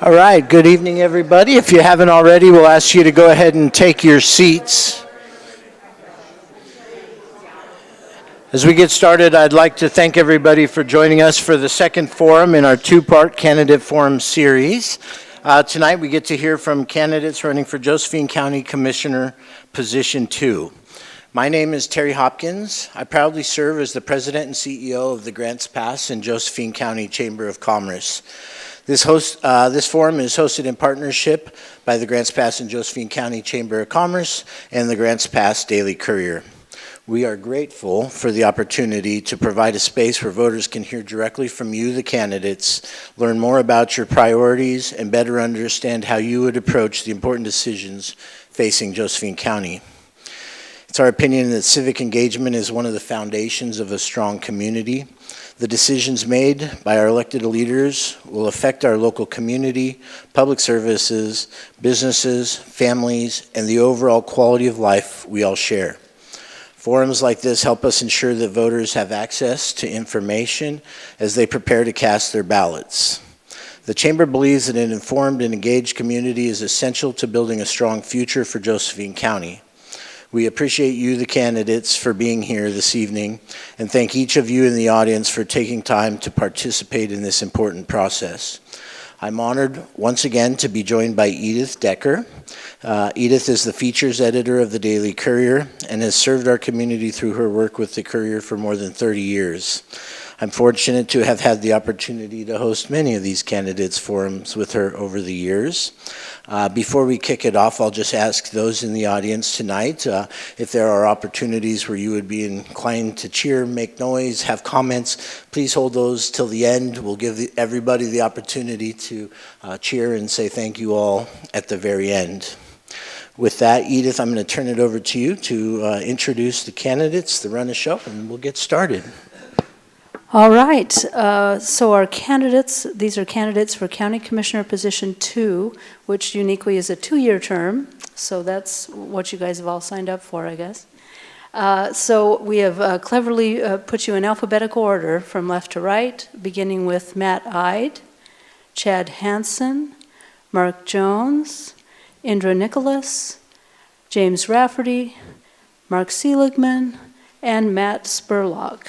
All right, good evening, everybody. If you haven't already, we'll ask you to go ahead and take your seats. As we get started, I'd like to thank everybody for joining us for the second forum in our two-part candidate forum series. Tonight, we get to hear from candidates running for Josephine County Commissioner Position 2. My name is Terry Hopkins. I proudly serve as the President and CEO of the Grants Pass and Josephine County Chamber of Commerce. This forum is hosted in partnership by the Grants Pass and Josephine County Chamber of Commerce and the Grants Pass Daily Courier. We are grateful for the opportunity to provide a space where voters can hear directly from you, the candidates, learn more about your priorities, and better understand how you would approach the important decisions facing Josephine County. It's our opinion that civic engagement is one of the foundations of a strong community. The decisions made by our elected leaders will affect our local community, public services, businesses, families, and the overall quality of life we all share. Forums like this help us ensure that voters have access to information as they prepare to cast their ballots. The Chamber believes that an informed and engaged community is essential to building a strong future for Josephine County. We appreciate you, the candidates, for being here this evening, and thank each of you in the audience for taking time to participate in this important process. I'm honored once again to be joined by Edith Decker. Edith is the features editor of the Daily Courier and has served our community through her work with the Courier for more than 30 years. I'm fortunate to have had the opportunity to host many of these candidates forums with her over the years. Before we kick it off, I'll just ask those in the audience tonight if there are opportunities where you would be inclined to cheer, make noise, have comments, please hold those till the end. We'll give everybody the opportunity to cheer and say thank you all at the very end. With that, Edith, I'm going to turn it over to you to introduce the candidates, the run of show, and we'll get started. All right, so our candidates, these are candidates for County Commissioner Position 2, which uniquely is a 2-year term, so that's what you guys have all signed up for, I guess. So we have cleverly put you in alphabetical order from left to right, beginning with Matt Ide, Chad Hansen, Mark Jones, Indra Nicholas, James Rafferty, Mark Seligman, and Matt Spurlock.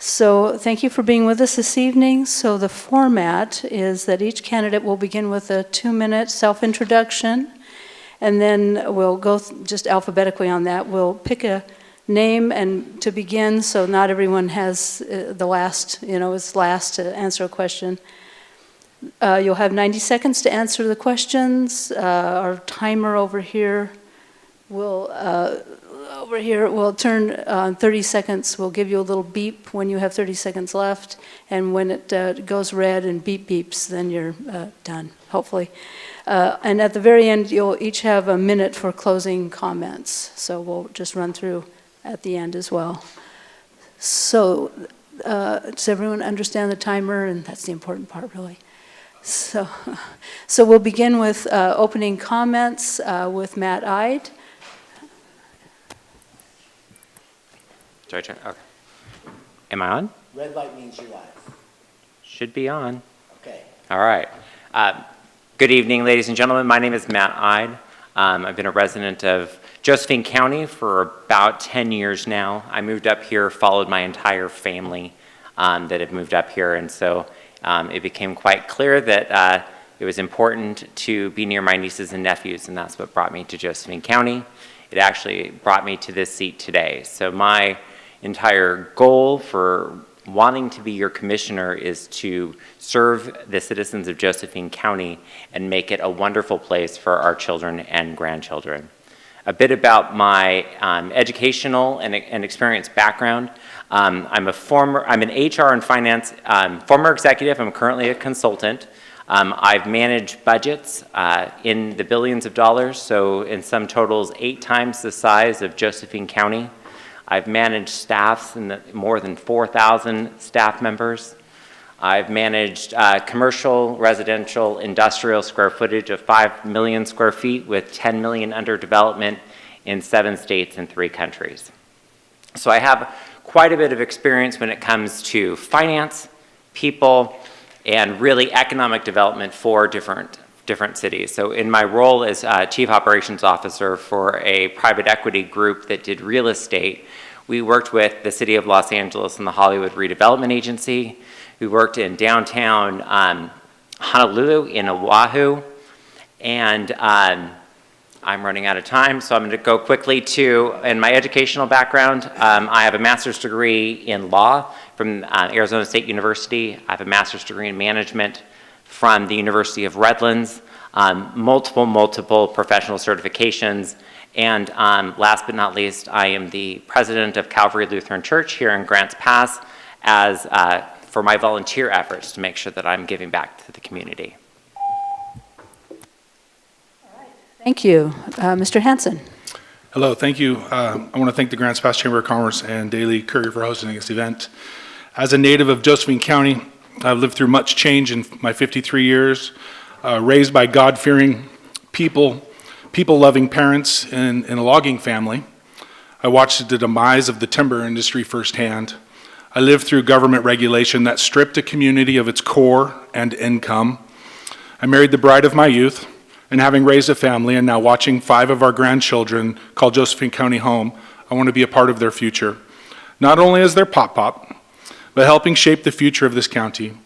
So thank you for being with us this evening. So the format is that each candidate will begin with a 2-minute self-introduction, and then we'll go just alphabetically on that. We'll pick a name and to begin, so not everyone has the last, is last to answer a question. You'll have 90 seconds to answer the questions. Our timer over here will turn on 30 seconds. We'll give you a little beep when you have 30 seconds left, and when it goes red and beep beeps, then you're done, hopefully. And at the very end, you'll each have a minute for closing comments. So we'll just run through at the end as well. So does everyone understand the timer? And that's the important part, really. So we'll begin with opening comments with Matt Ide. Okay. Am I on? Red light means you're live. Should be on. Okay. All right. Good evening, ladies and gentlemen. My name is Matt Ide. I've been a resident of Josephine County for about 10 years now. I moved up here, followed my entire family that had moved up here, and so it became quite clear that it was important to be near my nieces and nephews, and that's what brought me to Josephine County. It actually brought me to this seat today. So my entire goal for wanting to be your commissioner is to serve the citizens of Josephine County and make it a wonderful place for our children and grandchildren. A bit about my educational and experience background. I'm an HR and finance former executive. I'm currently a consultant. I've managed budgets in the billions of dollars, so in sum totals 8 times the size of Josephine County. I've managed staffs in more than 4,000 staff members. I've managed commercial, residential, industrial square footage of 5 million square feet with 10 million under development in 7 states and 3 countries. So I have quite a bit of experience when it comes to finance, people, and really economic development for different cities. So in my role as Chief Operations Officer for a private equity group that did real estate, we worked with the City of Los Angeles and the Hollywood Redevelopment Agency. We worked in downtown Honolulu, in Oahu, and I'm running out of time, so I'm going to go quickly to, in my educational background, I have a master's degree in law from Arizona State University. I have a master's degree in management from the University of Redlands, multiple professional certifications, and last but not least, I am the president of Calvary Lutheran Church here in Grants Pass as for my volunteer efforts to make sure that I'm giving back to the community. Thank you. Mr. Hanson. Hello, thank you. I want to thank the Grants Pass Chamber of Commerce and Daily Courier for hosting this event. As a native of Josephine County, I've lived through much change in my 53 years, raised by God-fearing people-loving parents in a logging family. I watched the demise of the timber industry firsthand. I lived through government regulation that stripped a community of its core and income. I married the bride of my youth, and having raised a family and now watching 5 of our grandchildren call Josephine County home, I want to be a part of their future. Not only as their pop-pop, but helping shape the future of this county.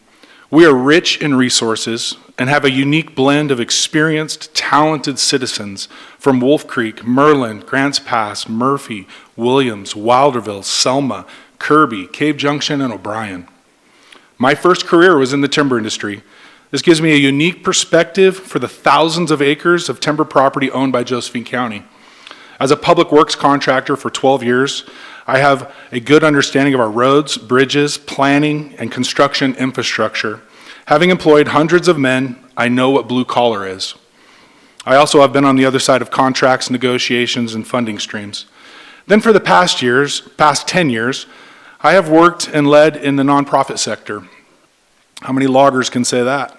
We are rich in resources and have a unique blend of experienced, talented citizens from Wolf Creek, Merlin, Grants Pass, Murphy, Williams, Wilderville, Selma, Kirby, Cave Junction, and O'Brien. My first career was in the timber industry. This gives me a unique perspective for the thousands of acres of timber property owned by Josephine County. As a public works contractor for 12 years, I have a good understanding of our roads, bridges, planning, and construction infrastructure. Having employed hundreds of men, I know what blue collar is. I also have been on the other side of contracts, negotiations, and funding streams. Then for the past 10 years, I have worked and led in the nonprofit sector. How many loggers can say that?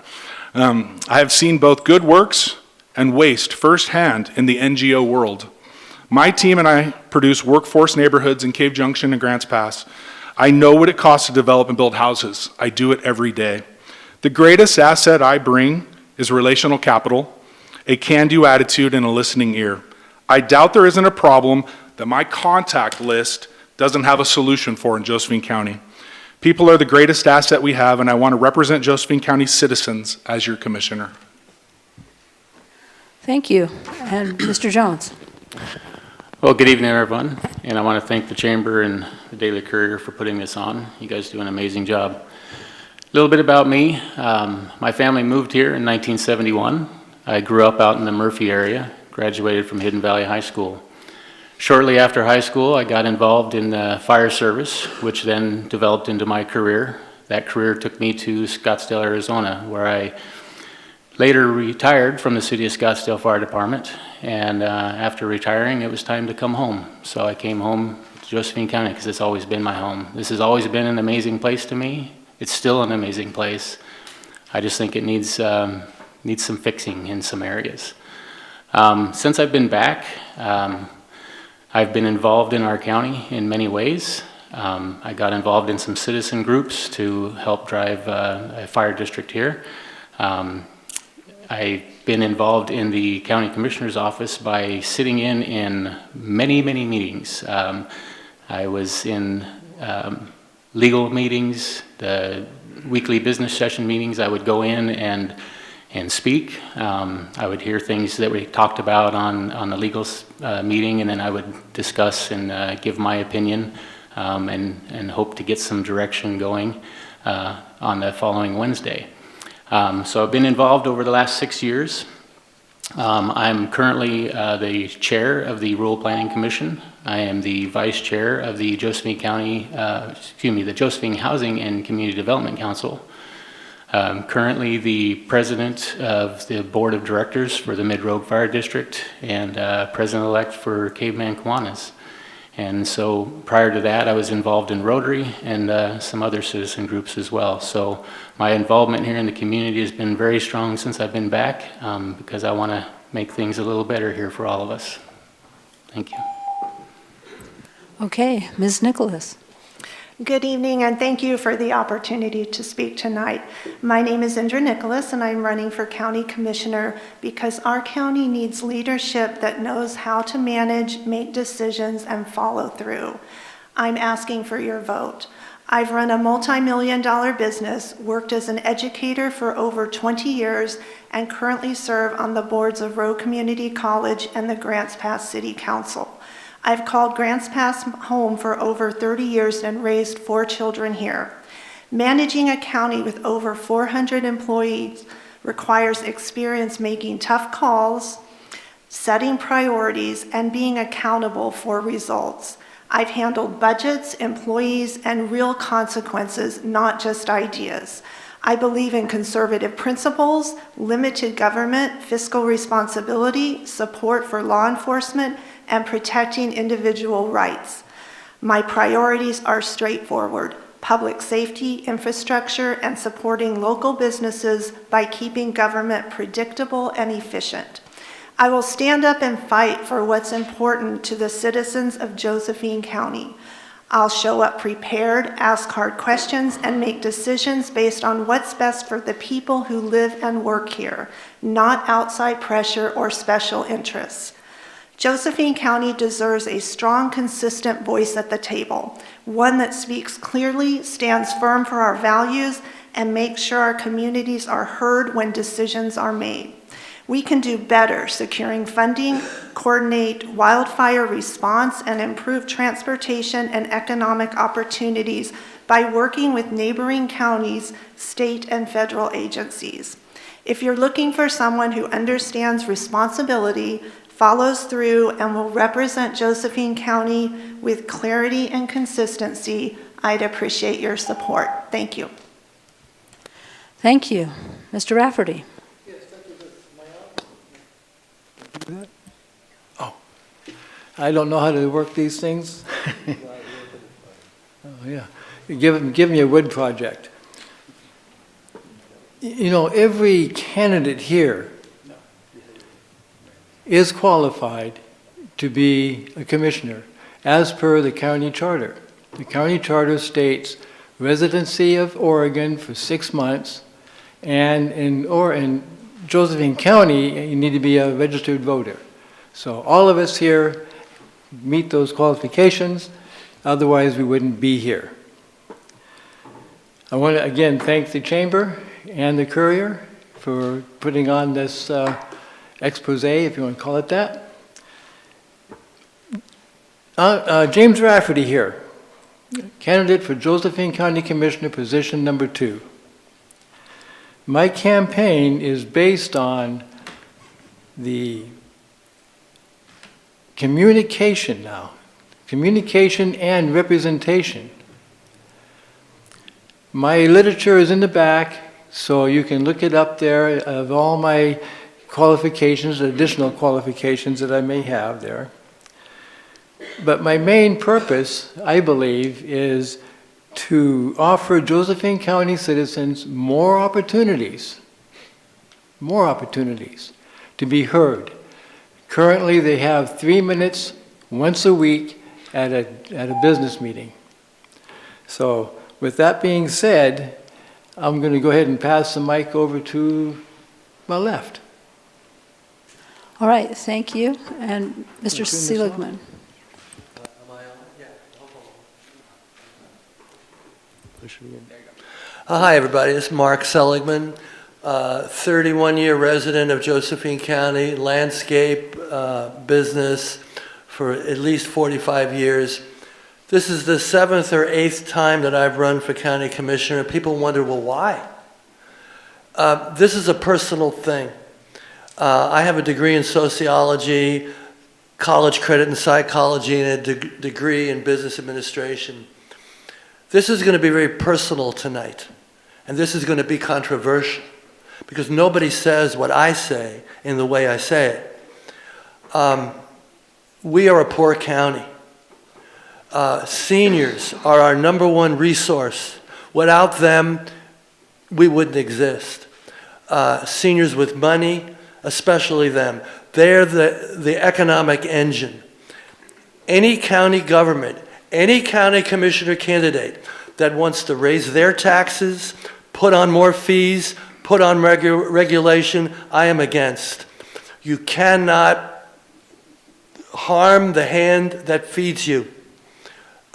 I have seen both good works and waste firsthand in the NGO world. My team and I produce workforce neighborhoods in Cave Junction and Grants Pass. I know what it costs to develop and build houses. I do it every day. The greatest asset I bring is relational capital, a can-do attitude, and a listening ear. I doubt there isn't a problem that my contact list doesn't have a solution for in Josephine County. People are the greatest asset we have, and I want to represent Josephine County citizens as your commissioner. Thank you. And Mr. Jones. Well, good evening, everyone, and I want to thank the Chamber and the Daily Courier for putting this on. You guys do an amazing job. A little bit about me. My family moved here in 1971. I grew up out in the Murphy area, graduated from Hidden Valley High School. Shortly after high school, I got involved in the fire service, which then developed into my career. That career took me to Scottsdale, Arizona, where I later retired from the City of Scottsdale Fire Department. And after retiring, it was time to come home. So I came home to Josephine County because it's always been my home. This has always been an amazing place to me. It's still an amazing place. I just think it needs some fixing in some areas. Since I've been back, I've been involved in our county in many ways. I got involved in some citizen groups to help drive a fire district here. I've been involved in the county commissioner's office by sitting in many meetings. I was in legal meetings, the weekly business session meetings. I would go in and speak. I would hear things that we talked about on the legal meeting, and then I would discuss and give my opinion and hope to get some direction going on the following Wednesday. So I've been involved over the last 6 years. I'm currently the chair of the Rural Planning Commission. I am the vice chair of the Josephine the Josephine Housing and Community Development Council. Currently the president of the board of directors for the Mid-Rogue Fire District and president-elect for Caveman Kiwanis. And so prior to that, I was involved in Rotary and some other citizen groups as well. So my involvement here in the community has been very strong since I've been back because I want to make things a little better here for all of us. Thank you. Okay, Ms. Nicholas. Good evening, and thank you for the opportunity to speak tonight. My name is Indra Nicholas, and I'm running for County Commissioner because our county needs leadership that knows how to manage, make decisions, and follow through. I'm asking for your vote. I've run a multi-million-dollar business, worked as an educator for over 20 years, and currently serve on the boards of Rowe Community College and the Grants Pass City Council. I've called Grants Pass home for over 30 years and raised 4 children here. Managing a county with over 400 employees requires experience making tough calls, setting priorities, and being accountable for results. I've handled budgets, employees, and real consequences, not just ideas. I believe in conservative principles, limited government, fiscal responsibility, support for law enforcement, and protecting individual rights. My priorities are straightforward: public safety, infrastructure, and supporting local businesses by keeping government predictable and efficient. I will stand up and fight for what's important to the citizens of Josephine County. I'll show up prepared, ask hard questions, and make decisions based on what's best for the people who live and work here, not outside pressure or special interests. Josephine County deserves a strong, consistent voice at the table, one that speaks clearly, stands firm for our values, and makes sure our communities are heard when decisions are made. We can do better securing funding, coordinate wildfire response, and improve transportation and economic opportunities by working with neighboring counties, state, and federal agencies. If you're looking for someone who understands responsibility, follows through, and will represent Josephine County with clarity and consistency, I'd appreciate your support. Thank you. Thank you. Mr. Rafferty. Oh, I don't know how to work these things. Oh, yeah. Give me a wood project. You know, every candidate here is qualified to be a commissioner as per the county charter. The county charter states residency of Oregon for 6 months, and in Josephine County, you need to be a registered voter. So all of us here meet those qualifications, otherwise we wouldn't be here. I want to again thank the Chamber and the Courier for putting on this expose, if you want to call it that. James Rafferty here, candidate for Josephine County Commissioner, position number 2. My campaign is based on the communication now, communication and representation. My literature is in the back, so you can look it up there of all my qualifications, additional qualifications that I may have there. But my main purpose, I believe, is to offer Josephine County citizens more opportunities to be heard. Currently, they have 3 minutes once a week at a business meeting. So with that being said, I'm going to go ahead and pass the mic over to my left. All right, thank you. And Mr. Seligman. Hi, everybody. This is Mark Seligman, 31-year resident of Josephine County, landscape business for at least 45 years. This is the 7th or 8th time that I've run for county commissioner. People wonder, well, why? This is a personal thing. I have a degree in sociology, college credit in psychology, and a degree in business administration. This is going to be very personal tonight, and this is going to be controversial because nobody says what I say in the way I say it. We are a poor county. Seniors are our #1 resource. Without them, we wouldn't exist. Seniors with money, especially them, they're the economic engine. Any county government, Any county commissioner candidate that wants to raise their taxes, put on more fees, put on regulation, I am against. You cannot harm the hand that feeds you.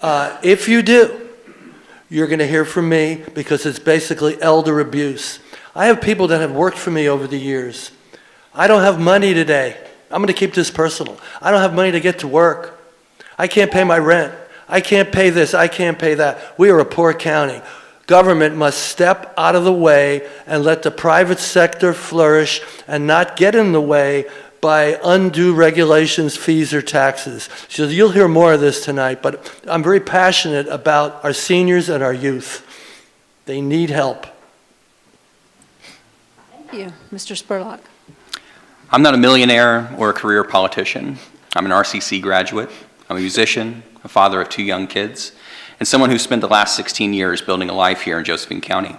If you do, you're going to hear from me because it's basically elder abuse. I have people that have worked for me over the years. I don't have money today. I'm going to keep this personal. I don't have money to get to work. I can't pay my rent. I can't pay this. I can't pay that. We are a poor county. Government must step out of the way and let the private sector flourish and not get in the way by undue regulations, fees, or taxes. So you'll hear more of this tonight, but I'm very passionate about our seniors and our youth. They need help. Thank you. Mr. Spurlock. I'm not a millionaire or a career politician. I'm an RCC graduate. I'm a musician, a father of 2 young kids, and someone who spent the last 16 years building a life here in Josephine County.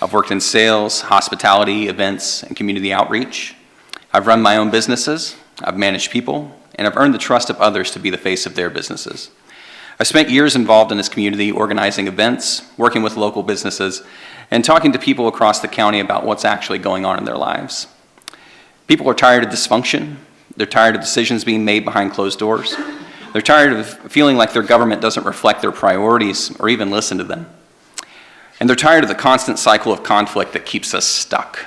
I've worked in sales, hospitality, events, and community outreach. I've run my own businesses, I've managed people, and I've earned the trust of others to be the face of their businesses. I've spent years involved in this community, organizing events, working with local businesses, and talking to people across the county about what's actually going on in their lives. People are tired of dysfunction. They're tired of decisions being made behind closed doors. They're tired of feeling like their government doesn't reflect their priorities or even listen to them. And they're tired of the constant cycle of conflict that keeps us stuck.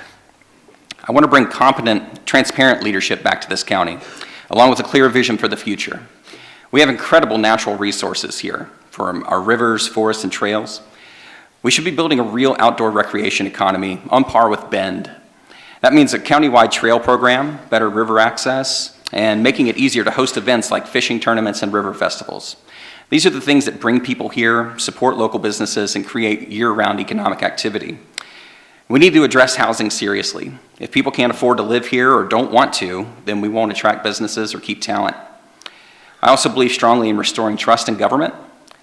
I want to bring competent, transparent leadership back to this county, along with a clear vision for the future. We have incredible natural resources here, from our rivers, forests, and trails. We should be building a real outdoor recreation economy on par with Bend. That means a countywide trail program, better river access, and making it easier to host events like fishing tournaments and river festivals. These are the things that bring people here, support local businesses, and create year-round economic activity. We need to address housing seriously. If people can't afford to live here or don't want to, then we won't attract businesses or keep talent. I also believe strongly in restoring trust in government.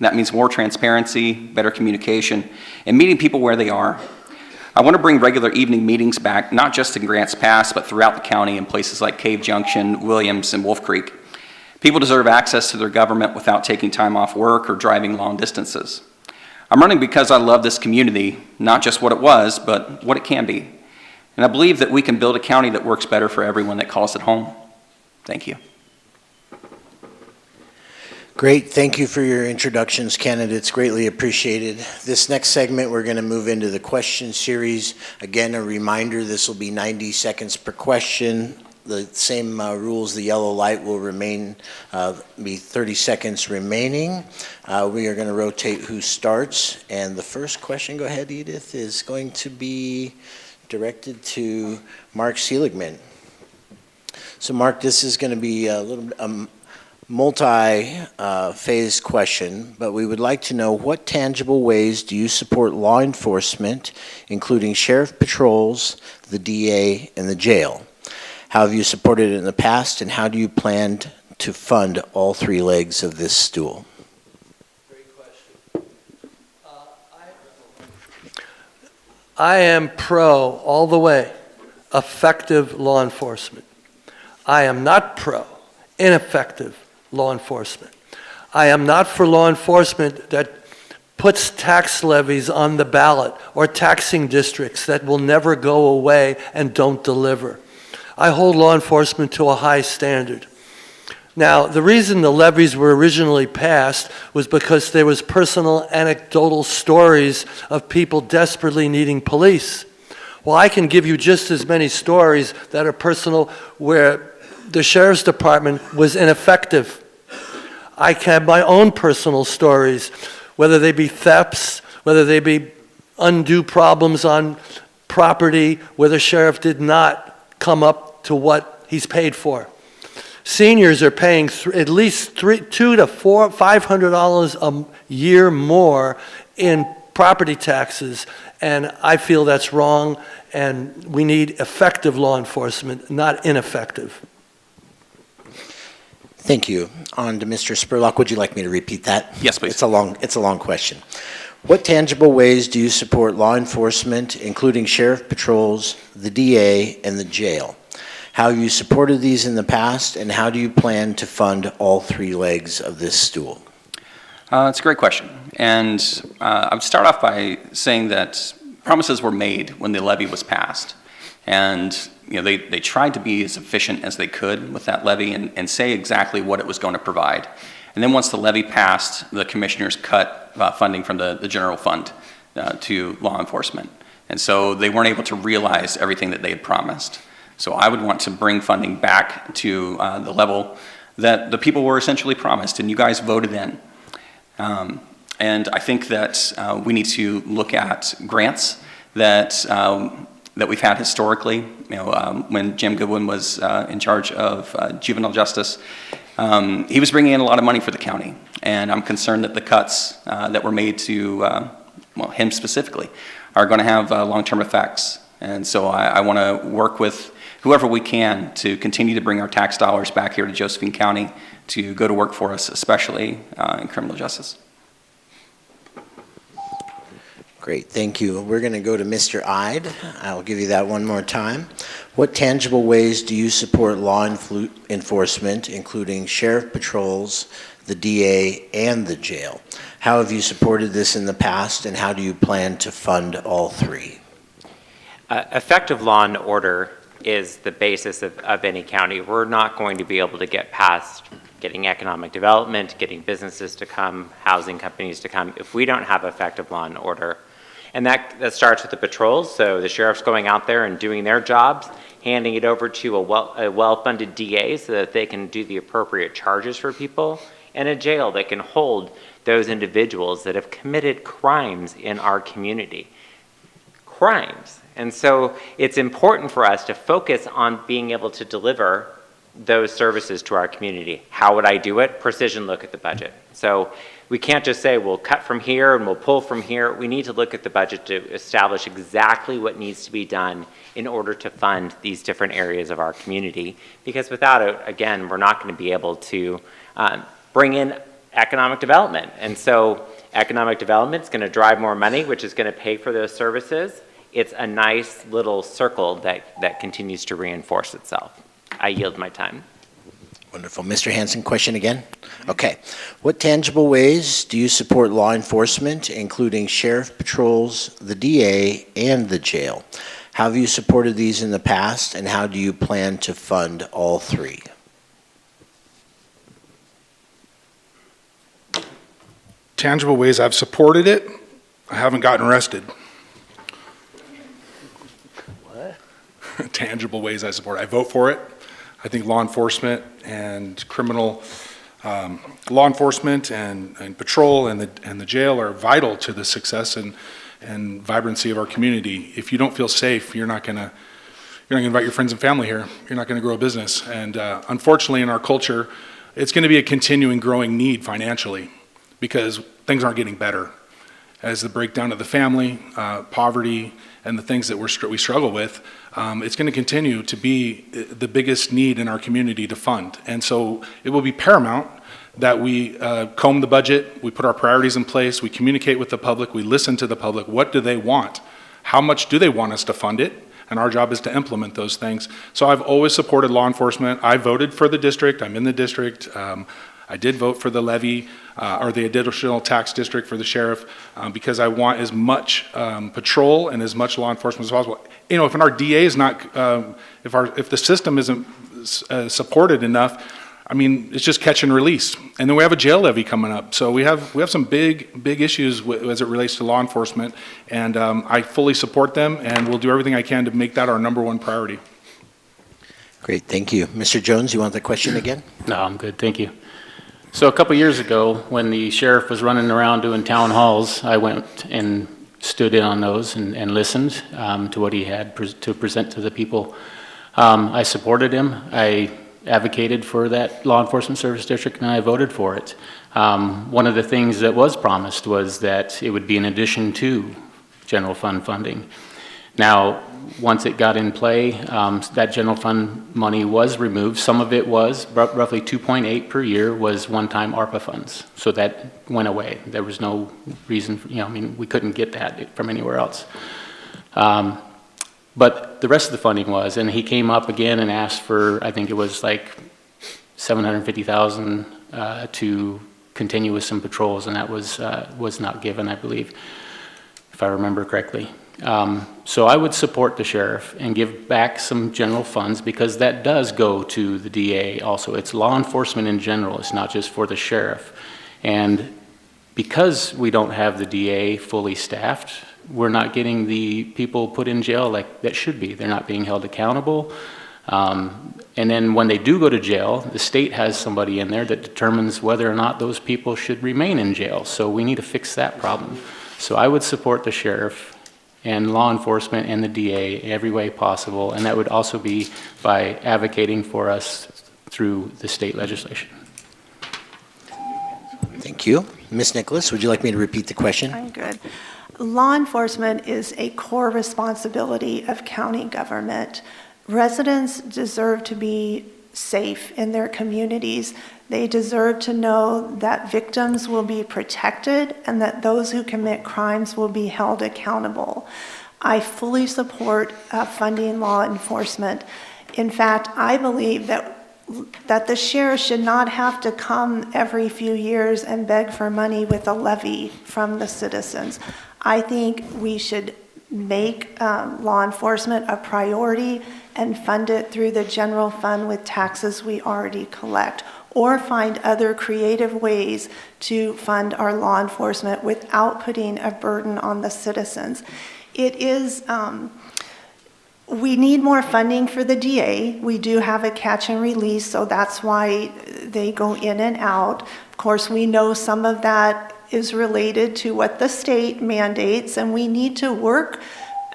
That means more transparency, better communication, and meeting people where they are. I want to bring regular evening meetings back, not just in Grants Pass, but throughout the county in places like Cave Junction, Williams, and Wolf Creek. People deserve access to their government without taking time off work or driving long distances. I'm running because I love this community, not just what it was, but what it can be. And I believe that we can build a county that works better for everyone that calls it home. Thank you. Great. Thank you for your introductions, candidates. Greatly appreciated. This next segment, we're going to move into the question series. Again, a reminder, this will be 90 seconds per question. The same rules, the yellow light will remain, be 30 seconds remaining. We are going to rotate who starts. And the first question, go ahead, Edith, is going to be directed to Mark Seligman. So Mark, this is going to be a little multi-phase question, but we would like to know what tangible ways do you support law enforcement, including sheriff patrols, the DA, and the jail? How have you supported it in the past, and how do you plan to fund all 3 legs of this stool? Great question. I am pro, all the way, effective law enforcement. I am not pro, ineffective law enforcement. I am not for law enforcement that puts tax levies on the ballot or taxing districts that will never go away and don't deliver. I hold law enforcement to a high standard. Now, the reason the levies were originally passed was because there was personal anecdotal stories of people desperately needing police. Well, I can give you just as many stories that are personal where the sheriff's department was ineffective. I can have my own personal stories, whether they be thefts, whether they be undue problems on property where the sheriff did not come up to what he's paid for. Seniors are paying at least $200 to $500 a year more in property taxes, and I feel that's wrong, and we need effective law enforcement, not ineffective. Thank you. On to Mr. Spurlock. Would you like me to repeat that? Yes, please. It's a long question. What tangible ways do you support law enforcement, including sheriff patrols, the DA, and the jail? How have you supported these in the past, and how do you plan to fund all 3 legs of this stool? It's a great question. And I would start off by saying that promises were made when the levy was passed. And they tried to be as efficient as they could with that levy and say exactly what it was going to provide. And then once the levy passed, the commissioners cut funding from the general fund to law enforcement. And so they weren't able to realize everything that they had promised. So I would want to bring funding back to the level that the people were essentially promised, and you guys voted in. And I think that we need to look at grants that we've had historically. When Jim Goodwin was in charge of juvenile justice, he was bringing in a lot of money for the county. And I'm concerned that the cuts that were made to, him specifically, are going to have long-term effects. And so I want to work with whoever we can to continue to bring our tax dollars back here to Josephine County to go to work for us, especially in criminal justice. Great, thank you. We're going to go to Mr. Ide. I'll give you that one more time. What tangible ways do you support law enforcement, including sheriff patrols, the DA, and the jail? How have you supported this in the past, and how do you plan to fund all three? Effective law and order is the basis of any county. We're not going to be able to get past getting economic development, getting businesses to come, housing companies to come, if we don't have effective law and order. And that starts with the patrols, so the sheriff's going out there and doing their jobs, handing it over to a well-funded DA so that they can do the appropriate charges for people, and a jail that can hold those individuals that have committed crimes in our community. Crimes. And so it's important for us to focus on being able to deliver those services to our community. How would I do it? Precision look at the budget. So we can't just say we'll cut from here and we'll pull from here. We need to look at the budget to establish exactly what needs to be done in order to fund these different areas of our community. Because without it, again, we're not going to be able to bring in economic development. And so economic development is going to drive more money, which is going to pay for those services. It's a nice little circle that continues to reinforce itself. I yield my time. Wonderful. Mr. Hanson, question again? Okay. What tangible ways do you support law enforcement, including sheriff patrols, the DA, and the jail? How have you supported these in the past, and how do you plan to fund all three? Tangible ways I've supported it, I haven't gotten arrested. What? Tangible ways I support it. I vote for it. I think law enforcement and criminal law enforcement and patrol and the jail are vital to the success and vibrancy of our community. If you don't feel safe, you're not gonna invite your friends and family here. You're not gonna grow a business. And unfortunately, in our culture, it's gonna be a continuing growing need financially because things aren't getting better. As the breakdown of the family, poverty, and the things that we struggle with, it's going to continue to be the biggest need in our community to fund. And so it will be paramount that we comb the budget, we put our priorities in place, we communicate with the public, we listen to the public. What do they want? How much do they want us to fund it? And our job is to implement those things. So I've always supported law enforcement. I voted for the district. I'm in the district. I did vote for the levy or the additional tax district for the sheriff because I want as much patrol and as much law enforcement as possible. You know, if our DA is not, if the system isn't supported enough, I mean, it's just catch and release. And then we have a jail levy coming up. So we have some big issues as it relates to law enforcement. And I fully support them, and we'll do everything I can to make that our #1 priority. Great, thank you. Mr. Jones, you want the question again? No, I'm good, thank you. So a couple years ago, when the sheriff was running around doing town halls, I went and stood in on those and listened to what he had to present to the people. I supported him. I advocated for that law enforcement service district, and I voted for it. One of the things that was promised was that it would be in addition to general fund funding. Now, once it got in play, that general fund money was removed. Some of it was, roughly 2.8 per year, was one-time ARPA funds. So that went away. There was no reason, I mean, we couldn't get that from anywhere else. But the rest of the funding was, and he came up again and asked for, I think it was like $750,000 to continue with some patrols, and that was not given, I believe, if I remember correctly. So I would support the sheriff and give back some general funds, because that does go to the DA also. It's law enforcement in general. It's not just for the sheriff. And because we don't have the DA fully staffed, we're not getting the people put in jail like that should be. They're not being held accountable. And then when they do go to jail, the state has somebody in there that determines whether or not those people should remain in jail. So we need to fix that problem. So I would support the sheriff and law enforcement and the DA every way possible, and that would also be by advocating for us through the state legislation. Thank you. Ms. Nicholas, would you like me to repeat the question? I'm good. Law enforcement is a core responsibility of county government. Residents deserve to be safe in their communities. They deserve to know that victims will be protected and that those who commit crimes will be held accountable. I fully support funding law enforcement. In fact, I believe that the sheriff should not have to come every few years and beg for money with a levy from the citizens. I think we should make law enforcement a priority and fund it through the general fund with taxes we already collect, or find other creative ways to fund our law enforcement without putting a burden on the citizens. It is, we need more funding for the DA. We do have a catch and release, so that's why they go in and out. Of course, we know some of that is related to what the state mandates, and we need to work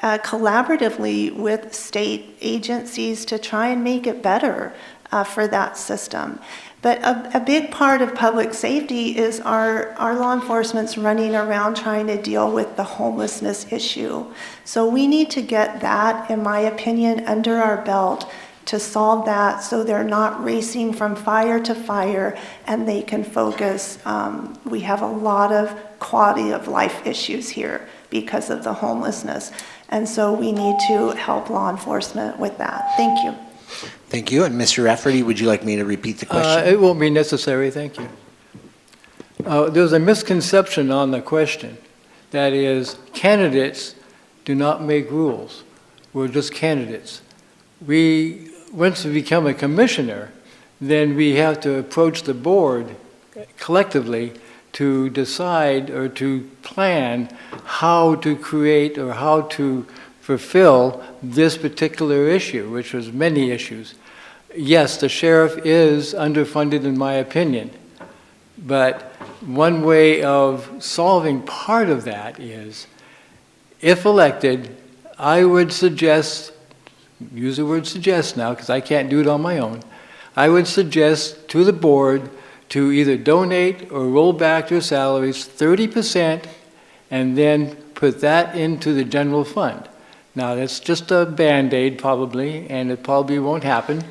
collaboratively with state agencies to try and make it better for that system. But a big part of public safety is our law enforcement's running around trying to deal with the homelessness issue. So we need to get that, in my opinion, under our belt to solve that, so they're not racing from fire to fire and they can focus. We have a lot of quality of life issues here because of the homelessness. And so we need to help law enforcement with that. Thank you. Thank you. And Mr. Rafferty, would you like me to repeat the question? It won't be necessary, thank you. There's a misconception on the question. That is, candidates do not make rules. We're just candidates. Once we become a commissioner, then we have to approach the board collectively to decide or to plan how to create or how to fulfill this particular issue, which was many issues. Yes, the sheriff is underfunded in my opinion, but one way of solving part of that is, if elected, I would suggest, use the word suggest now because I can't do it on my own, I would suggest to the board to either donate or roll back their salaries 30% and then put that into the general fund. Now, that's just a Band-Aid probably, and it probably won't happen,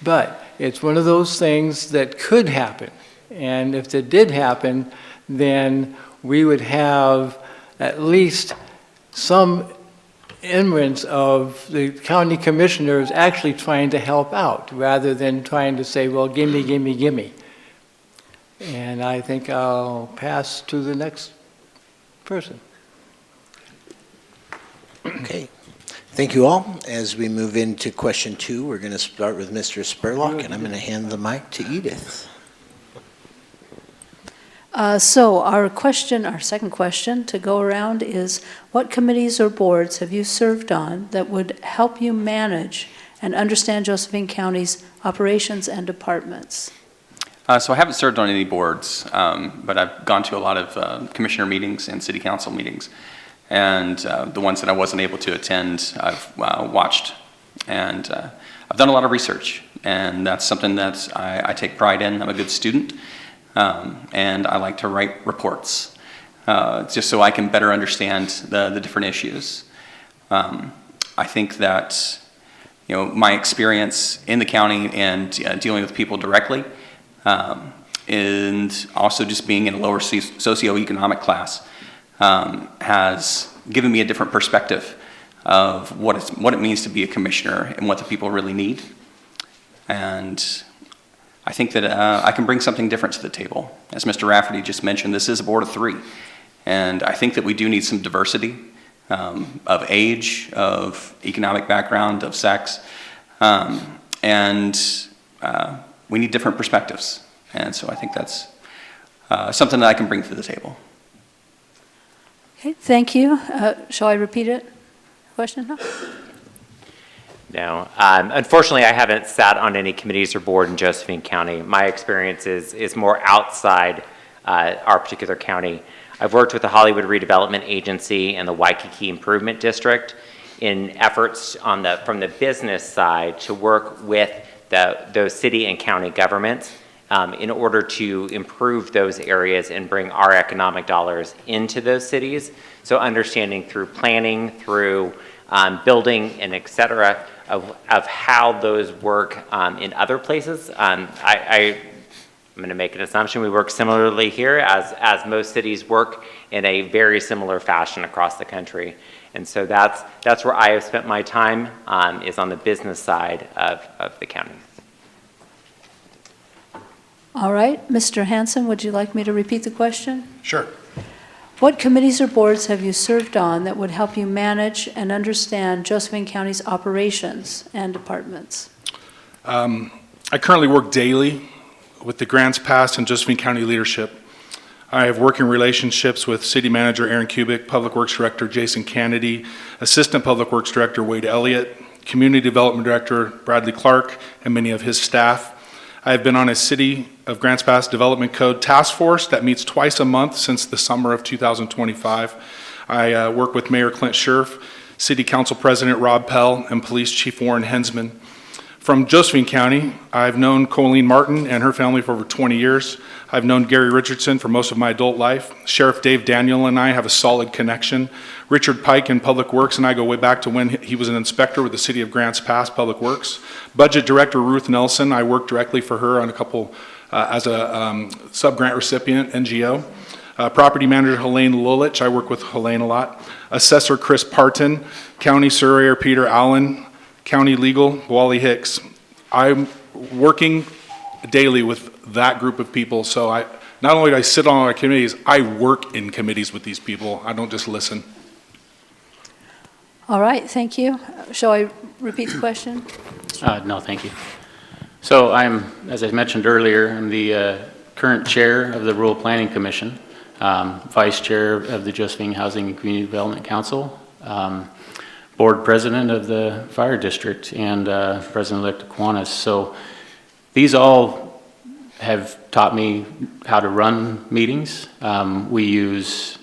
but it's one of those things that could happen. And if it did happen, then we would have at least some imminence of the county commissioners actually trying to help out rather than trying to say, well, gimme, gimme, gimme. And I think I'll pass to the next person. Okay. Thank you all. As we move into question 2, we're going to start with Mr. Spurlock, and I'm going to hand the mic to Edith. So our second question to go around is, what committees or boards have you served on that would help you manage and understand Josephine County's operations and departments? So I haven't served on any boards, but I've gone to a lot of commissioner meetings and city council meetings. And the ones that I wasn't able to attend, I've watched. And I've done a lot of research, and that's something that I take pride in. I'm a good student, and I like to write reports, just so I can better understand the different issues. I think that, my experience in the county and dealing with people directly, and also just being in a lower socioeconomic class, has given me a different perspective of what it means to be a commissioner and what the people really need. And I think that I can bring something different to the table. As Mr. Rafferty just mentioned, this is a board of 3. And I think that we do need some diversity of age, of economic background, of sex. And we need different perspectives. And so I think that's something that I can bring to the table. Okay, thank you. Shall I repeat it? Question? No? No. Unfortunately, I haven't sat on any committees or board in Josephine County. My experience is more outside our particular county. I've worked with the Hollywood Redevelopment Agency and the Waikiki Improvement District in efforts from the business side to work with those city and county governments in order to improve those areas and bring our economic dollars into those cities. So understanding through planning, through building, and et cetera, of how those work in other places. I'm going to make an assumption we work similarly here as most cities work in a very similar fashion across the country. And so that's where I have spent my time, is on the business side of the county. All right, Mr. Hanson, would you like me to repeat the question? Sure. What committees or boards have you served on that would help you manage and understand Josephine County's operations and departments? I currently work daily with the Grants Pass and Josephine County leadership. I have working relationships with City Manager Aaron Kubik, Public Works Director Jason Kennedy, Assistant Public Works Director Wade Elliott, Community Development Director Bradley Clark, and many of his staff. I have been on a City of Grants Pass Development Code Task Force that meets twice a month since the summer of 2025. I work with Mayor Clint Scherf, City Council President Rob Pell, and Police Chief Warren Hensman. From Josephine County, I've known Colleen Martin and her family for over 20 years. I've known Gary Richardson for most of my adult life. Sheriff Dave Daniel and I have a solid connection. Richard Pike in Public Works and I go way back to when he was an inspector with the City of Grants Pass Public Works. Budget Director Ruth Nelson, I work directly for her on a couple, as a sub-grant recipient, NGO. Property Manager Helene Lulich, I work with Helene a lot. Assessor Chris Parton, County Surveyor Peter Allen, County Legal Wally Hicks. I'm working daily with that group of people, so not only do I sit on our committees, I work in committees with these people. I don't just listen. All right, thank you. Shall I repeat the question? No, thank you. So as I mentioned earlier, I'm the current chair of the Rural Planning Commission, vice chair of the Josephine Housing and Community Development Council, board president of the fire district, and president-elect Kiwanis. So these all have taught me how to run meetings. We use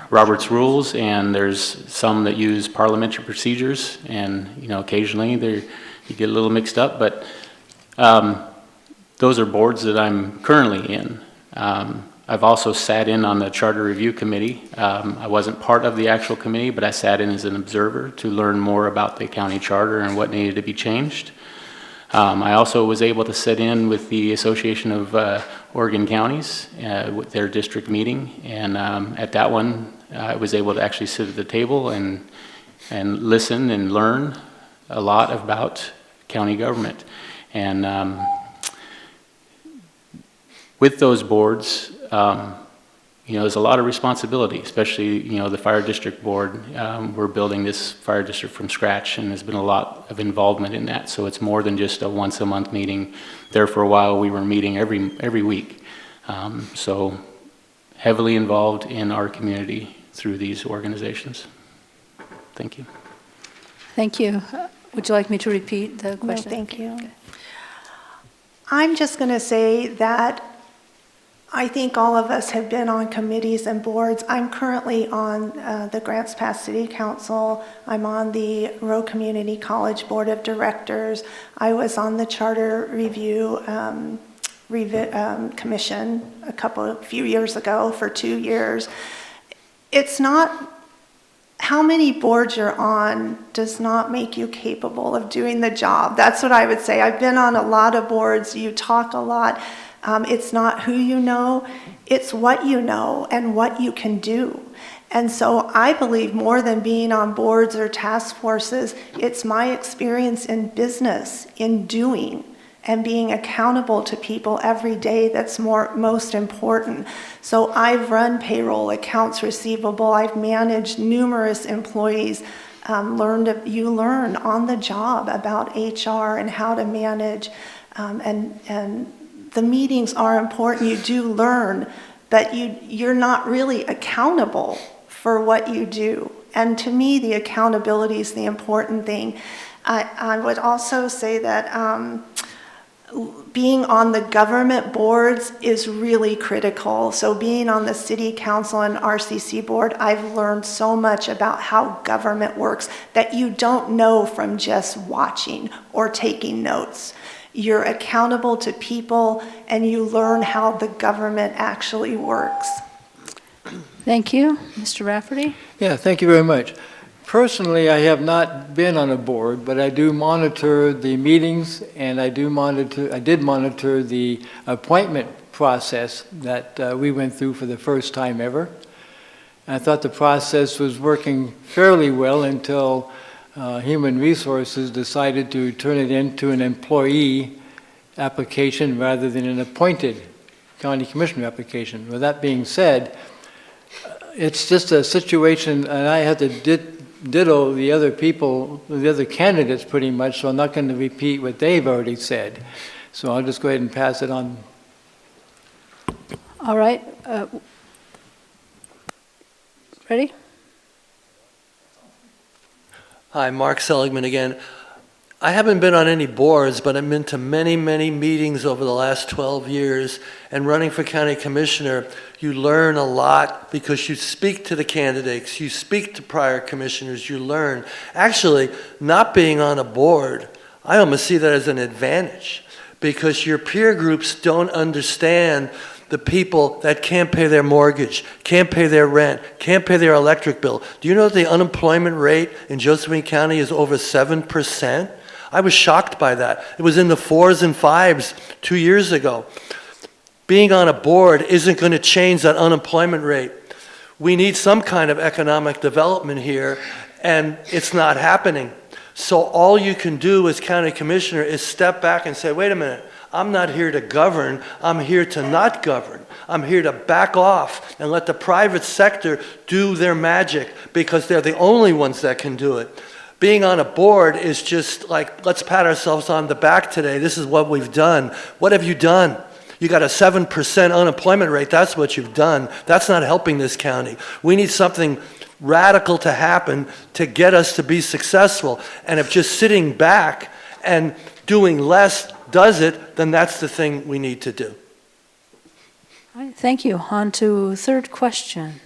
Robert's rules, and there's some that use parliamentary procedures, and occasionally you get a little mixed up, but those are boards that I'm currently in. I've also sat in on the Charter Review Committee. I wasn't part of the actual committee, but I sat in as an observer to learn more about the county charter and what needed to be changed. I also was able to sit in with the Association of Oregon Counties with their district meeting, and at that one I was able to actually sit at the table and listen and learn a lot about county government. And with those boards, there's a lot of responsibility, especially, the fire district board. We're building this fire district from scratch, and there's been a lot of involvement in that. So it's more than just a once a month meeting. There for a while, we were meeting every week. So heavily involved in our community through these organizations. Thank you. Thank you. Would you like me to repeat the question? No, thank you. Okay. I'm just going to say that I think all of us have been on committees and boards. I'm currently on the Grants Pass City Council. I'm on the Rowe Community College Board of Directors. I was on the Charter Review Commission a few years ago for 2 years. It's not, how many boards you're on does not make you capable of doing the job. That's what I would say. I've been on a lot of boards. You talk a lot. It's not who you know, it's what you know and what you can do. And so I believe more than being on boards or task forces, it's my experience in business, in doing, and being accountable to people every day that's most important. So I've run payroll, accounts receivable, I've managed numerous employees. You learn on the job about HR and how to manage, and the meetings are important. You do learn, but you're not really accountable for what you do. And to me, the accountability is the important thing. I would also say that being on the government boards is really critical. So being on the city council and RCC board, I've learned so much about how government works that you don't know from just watching or taking notes. You're accountable to people and you learn how the government actually works. Thank you. Mr. Rafferty? Yeah, thank you very much. Personally, I have not been on a board, but I do monitor the meetings, and I did monitor the appointment process that we went through for the first time ever. I thought the process was working fairly well until Human Resources decided to turn it into an employee application rather than an appointed county commissioner application. With that being said, it's just a situation, and I had to ditto the other people, the other candidates pretty much, so I'm not going to repeat what they've already said. So I'll just go ahead and pass it on. All right. Ready? Hi, Mark Seligman again. I haven't been on any boards, but I've been to many, many meetings over the last 12 years. And running for county commissioner, you learn a lot because you speak to the candidates, you speak to prior commissioners, you learn. Actually, not being on a board, I almost see that as an advantage because your peer groups don't understand the people that can't pay their mortgage, can't pay their rent, can't pay their electric bill. Do you know that the unemployment rate in Josephine County is over 7%? I was shocked by that. It was in the 4s and 5s 2 years ago. Being on a board isn't going to change that unemployment rate. We need some kind of economic development here, and it's not happening. So all you can do as county commissioner is step back and say, wait a minute, I'm not here to govern, I'm here to not govern. I'm here to back off and let the private sector do their magic because they're the only ones that can do it. Being on a board is just like, let's pat ourselves on the back today. This is what we've done. What have you done? You got a 7% unemployment rate. That's what you've done. That's not helping this county. We need something radical to happen to get us to be successful. And if just sitting back and doing less does it, then that's the thing we need to do. All right, thank you. On to third question.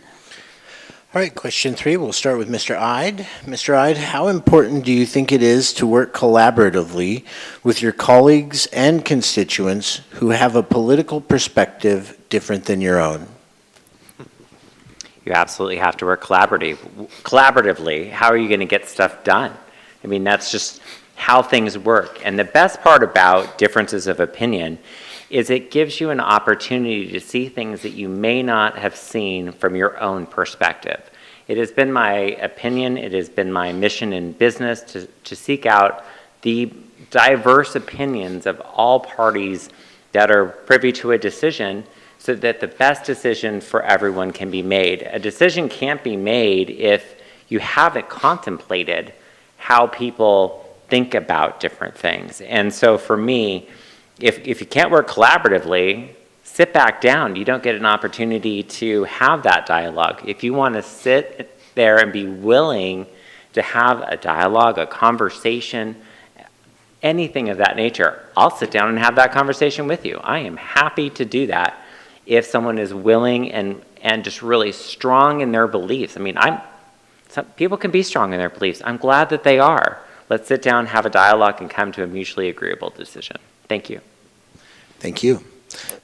All right, question 3, we'll start with Mr. Ide. Mr. Ide, how important do you think it is to work collaboratively with your colleagues and constituents who have a political perspective different than your own? You absolutely have to work collaboratively. How are you going to get stuff done? I mean, that's just how things work. And the best part about differences of opinion is it gives you an opportunity to see things that you may not have seen from your own perspective. It has been my opinion, it has been my mission in business to seek out the diverse opinions of all parties that are privy to a decision so that the best decision for everyone can be made. A decision can't be made if you haven't contemplated how people think about different things. And so for me, if you can't work collaboratively, sit back down. You don't get an opportunity to have that dialogue. If you want to sit there and be willing to have a dialogue, a conversation, anything of that nature, I'll sit down and have that conversation with you. I am happy to do that if someone is willing and just really strong in their beliefs. I mean, some people can be strong in their beliefs. I'm glad that they are. Let's sit down, have a dialogue, and come to a mutually agreeable decision. Thank you. Thank you.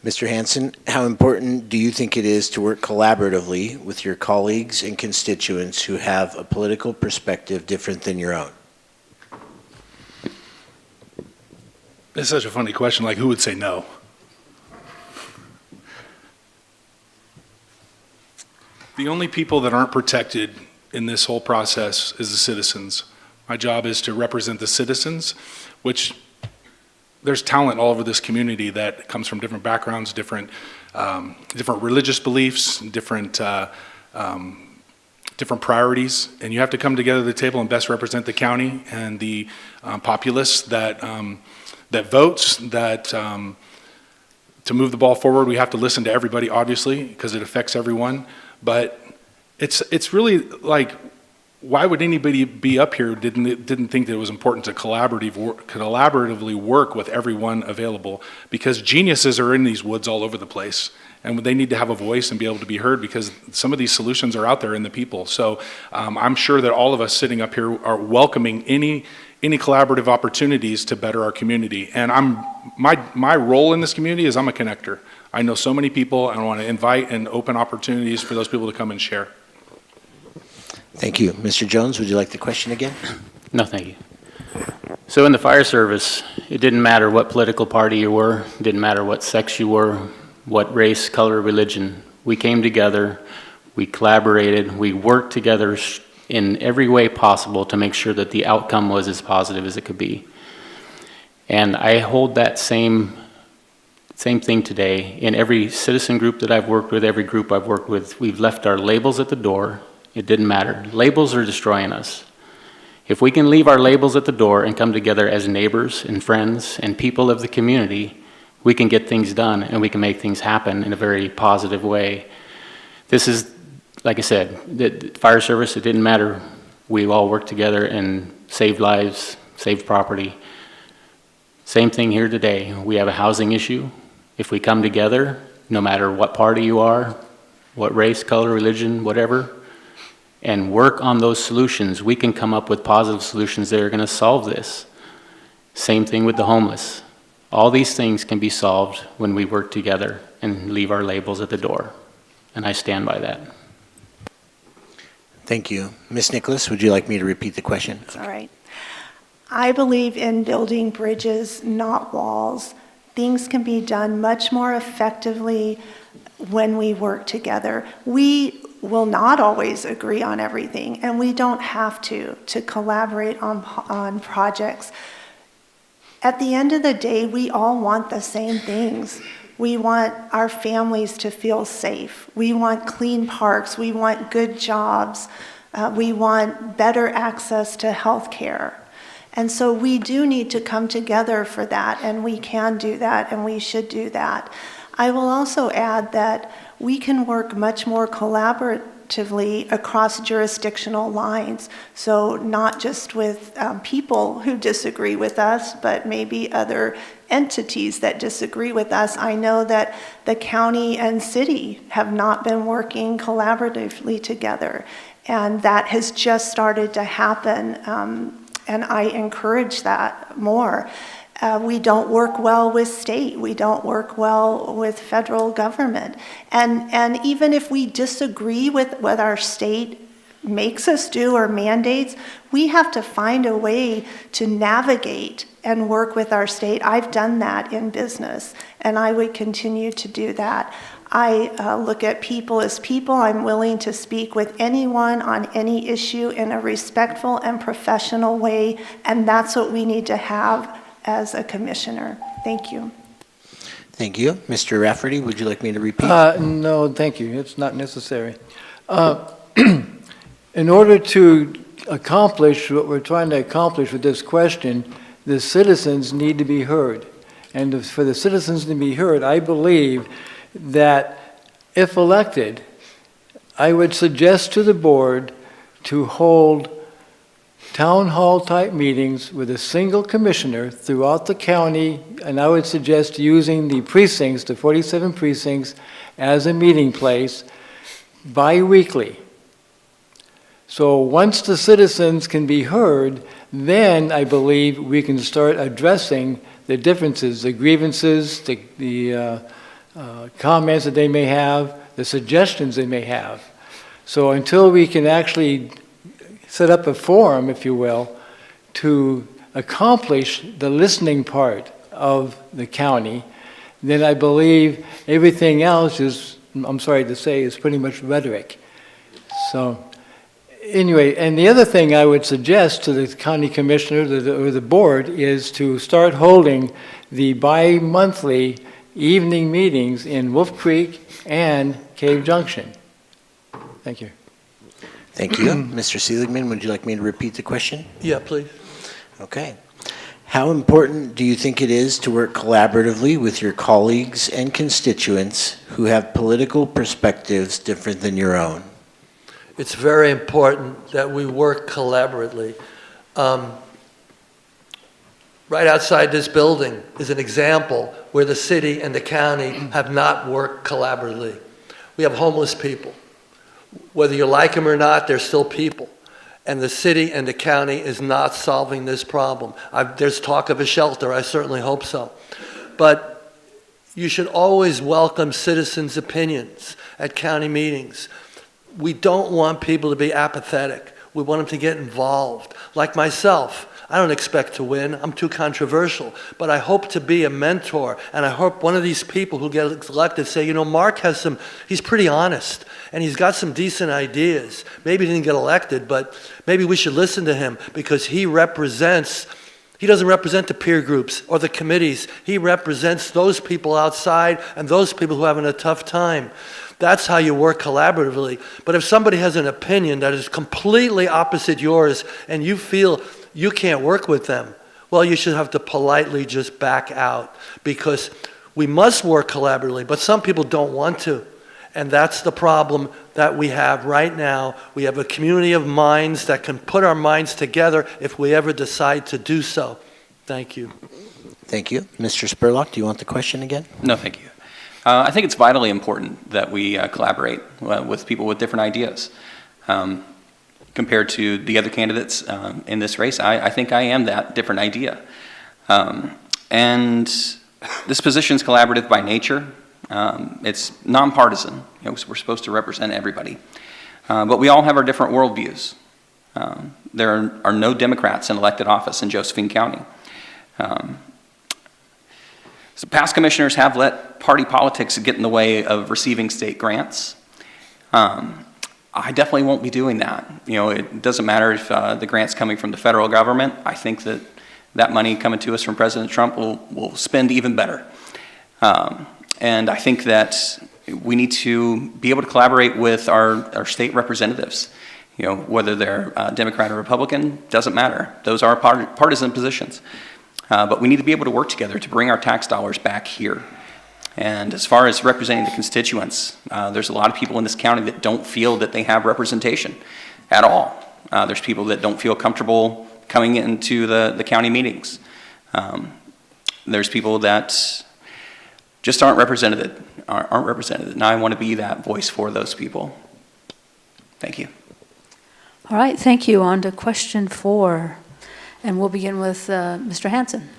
Mr. Hansen, how important do you think it is to work collaboratively with your colleagues and constituents who have a political perspective different than your own? It's such a funny question, like who would say no? The only people that aren't protected in this whole process is the citizens. My job is to represent the citizens, which there's talent all over this community that comes from different backgrounds, different religious beliefs, different priorities, and you have to come together at the table and best represent the county and the populace that votes, to move the ball forward. We have to listen to everybody, obviously, because it affects everyone. But it's really like, why would anybody be up here who didn't think that it was important to collaboratively work with everyone available? Because geniuses are in these woods all over the place, and they need to have a voice and be able to be heard, because some of these solutions are out there in the people. So I'm sure that all of us sitting up here are welcoming any collaborative opportunities to better our community. And my role in this community is I'm a connector. I know so many people, and I want to invite and open opportunities for those people to come and share. Thank you. Mr. Jones, would you like the question again? No, thank you. So in the fire service, it didn't matter what political party you were, it didn't matter what sex you were, what race, color, religion. We came together, we collaborated, we worked together in every way possible to make sure that the outcome was as positive as it could be. And I hold that same thing today. In every citizen group that I've worked with, every group I've worked with, we've left our labels at the door. It didn't matter. Labels are destroying us. If we can leave our labels at the door and come together as neighbors and friends and people of the community, we can get things done and we can make things happen in a very positive way. This is, like I said, the fire service, it didn't matter. We all worked together and saved lives, saved property. Same thing here today. We have a housing issue. If we come together, no matter what party you are, what race, color, religion, whatever, and work on those solutions, we can come up with positive solutions that are going to solve this. Same thing with the homeless. All these things can be solved when we work together and leave our labels at the door. And I stand by that. Thank you. Ms. Nicholas, would you like me to repeat the question? All right. I believe in building bridges, not walls. Things can be done much more effectively when we work together. We will not always agree on everything, and we don't have to collaborate on projects. At the end of the day, we all want the same things. We want our families to feel safe. We want clean parks. We want good jobs. We want better access to health care. And so we do need to come together for that, and we can do that, and we should do that. I will also add that we can work much more collaboratively across jurisdictional lines. So not just with people who disagree with us, but maybe other entities that disagree with us. I know that the county and city have not been working collaboratively together, and that has just started to happen, and I encourage that more. We don't work well with state. We don't work well with federal government. And even if we disagree with what our state makes us do or mandates, we have to find a way to navigate and work with our state. I've done that in business, and I would continue to do that. I look at people as people. I'm willing to speak with anyone on any issue in a respectful and professional way, and that's what we need to have as a commissioner. Thank you. Thank you. Mr. Rafferty, would you like me to repeat? No, thank you. It's not necessary. In order to accomplish what we're trying to accomplish with this question, the citizens need to be heard. And for the citizens to be heard, I believe that if elected, I would suggest to the board to hold town hall type meetings with a single commissioner throughout the county, and I would suggest using the precincts, the 47 precincts, as a meeting place bi-weekly. So once the citizens can be heard, then I believe we can start addressing the differences, the grievances, the comments that they may have, the suggestions they may have. So until we can actually set up a forum, if you will, to accomplish the listening part of the county, then I believe everything else is, I'm sorry to say, is pretty much rhetoric. So anyway, and the other thing I would suggest to the county commissioner or the board is to start holding the bi-monthly evening meetings in Wolf Creek and Cave Junction. Thank you. Thank you. Mr. Seligman, would you like me to repeat the question? Yeah, please. Okay. How important do you think it is to work collaboratively with your colleagues and constituents who have political perspectives different than your own? It's very important that we work collaboratively. Right outside this building is an example where the city and the county have not worked collaboratively. We have homeless people. Whether you like them or not, they're still people. And the city and the county is not solving this problem. There's talk of a shelter. I certainly hope so. But you should always welcome citizens' opinions at county meetings. We don't want people to be apathetic. We want them to get involved. Like myself, I don't expect to win. I'm too controversial. But I hope to be a mentor. And I hope one of these people who get elected say, you know, Mark he's pretty honest. And he's got some decent ideas. Maybe he didn't get elected, but maybe we should listen to him because he doesn't represent the peer groups or the committees. He represents those people outside and those people who are having a tough time. That's how you work collaboratively. But if somebody has an opinion that is completely opposite yours and you feel you can't work with them, well, you should have to politely just back out because we must work collaboratively, but some people don't want to. And that's the problem that we have right now. We have a community of minds that can put our minds together if we ever decide to do so. Thank you. Thank you. Mr. Spurlock, do you want the question again? No, thank you. I think it's vitally important that we collaborate with people with different ideas. Compared to the other candidates in this race, I think I am that different idea. And this position is collaborative by nature. It's nonpartisan. You know, we're supposed to represent everybody. But we all have our different worldviews. There are no Democrats in elected office in Josephine County. So past commissioners have let party politics get in the way of receiving state grants. I definitely won't be doing that. You know, it doesn't matter if the grant's coming from the federal government. I think that money coming to us from President Trump will spend even better. And I think that we need to be able to collaborate with our state representatives. You know, whether they're Democrat or Republican, doesn't matter. Those are partisan positions. But we need to be able to work together to bring our tax dollars back here. And as far as representing the constituents, there's a lot of people in this county that don't feel that they have representation at all. There's people that don't feel comfortable coming into the county meetings. There's people that just aren't represented. And I want to be that voice for those people. Thank you. All right, thank you. On to question 4. And we'll begin with Mr. Hanson.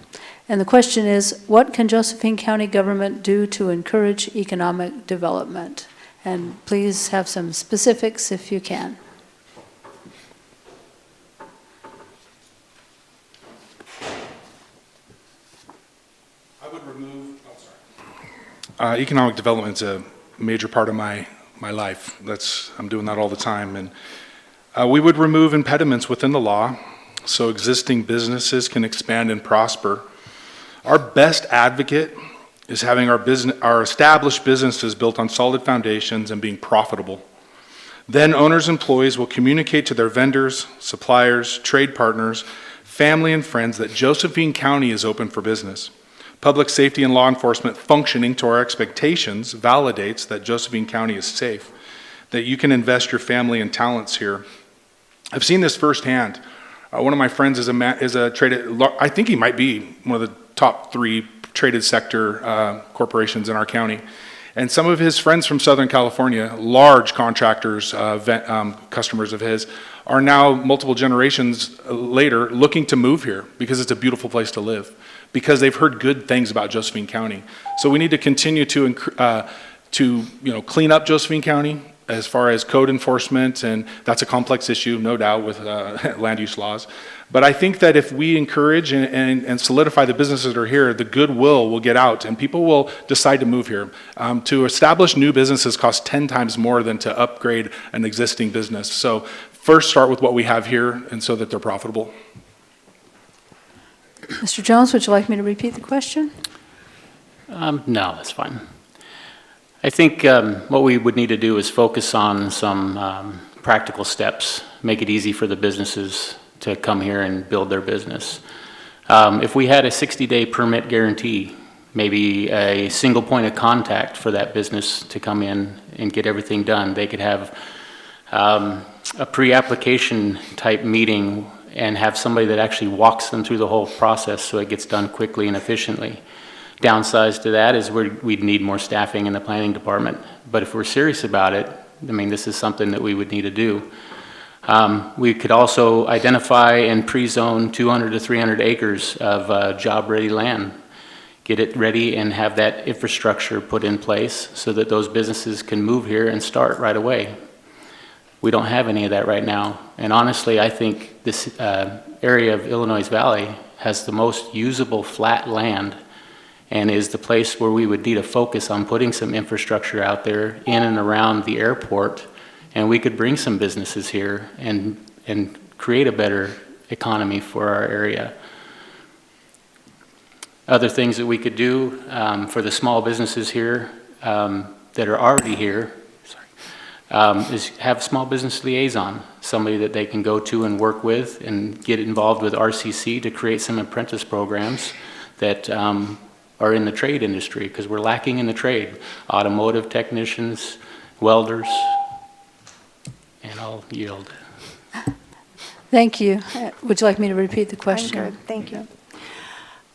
And the question is, what can Josephine County government do to encourage economic development? And please have some specifics if you can. I would remove, economic development is a major part of my life. I'm doing that all the time. And we would remove impediments within the law so existing businesses can expand and prosper. Our best advocate is having our established businesses built on solid foundations and being profitable. Then owners and employees will communicate to their vendors, suppliers, trade partners, family and friends that Josephine County is open for business. Public safety and law enforcement functioning to our expectations validates that Josephine County is safe, that you can invest your family and talents here. I've seen this firsthand. One of my friends is a traded, I think he might be one of the top 3 traded sector corporations in our county. And some of his friends from Southern California, large contractors, customers of his, are now multiple generations later looking to move here because it's a beautiful place to live, because they've heard good things about Josephine County. So we need to continue to clean up Josephine County as far as code enforcement, and that's a complex issue, no doubt, with land use laws. But I think that if we encourage and solidify the businesses that are here, the goodwill will get out and people will decide to move here. To establish new businesses costs 10 times more than to upgrade an existing business. So first start with what we have here and so that they're profitable. Mr. Jones, would you like me to repeat the question? No, that's fine. I think what we would need to do is focus on some practical steps, make it easy for the businesses to come here and build their business. If we had a 60-day permit guarantee, maybe a single point of contact for that business to come in and get everything done, they could have a pre-application type meeting and have somebody that actually walks them through the whole process so it gets done quickly and efficiently. Downside to that is we'd need more staffing in the planning department. But if we're serious about it, I mean, this is something that we would need to do. We could also identify and pre-zone 200 to 300 acres of job-ready land, get it ready and have that infrastructure put in place so that those businesses can move here and start right away. We don't have any of that right now. And honestly, I think this area of Illinois Valley has the most usable flat land and is the place where we would need to focus on putting some infrastructure out there in and around the airport, and we could bring some businesses here and create a better economy for our area. Other things that we could do for the small businesses here that are already here, is have small business liaison, somebody that they can go to and work with and get involved with RCC to create some apprentice programs that are in the trade industry, because we're lacking in the trade. Automotive technicians, welders, and I'll yield. Thank you. Would you like me to repeat the question? I'm good, thank you.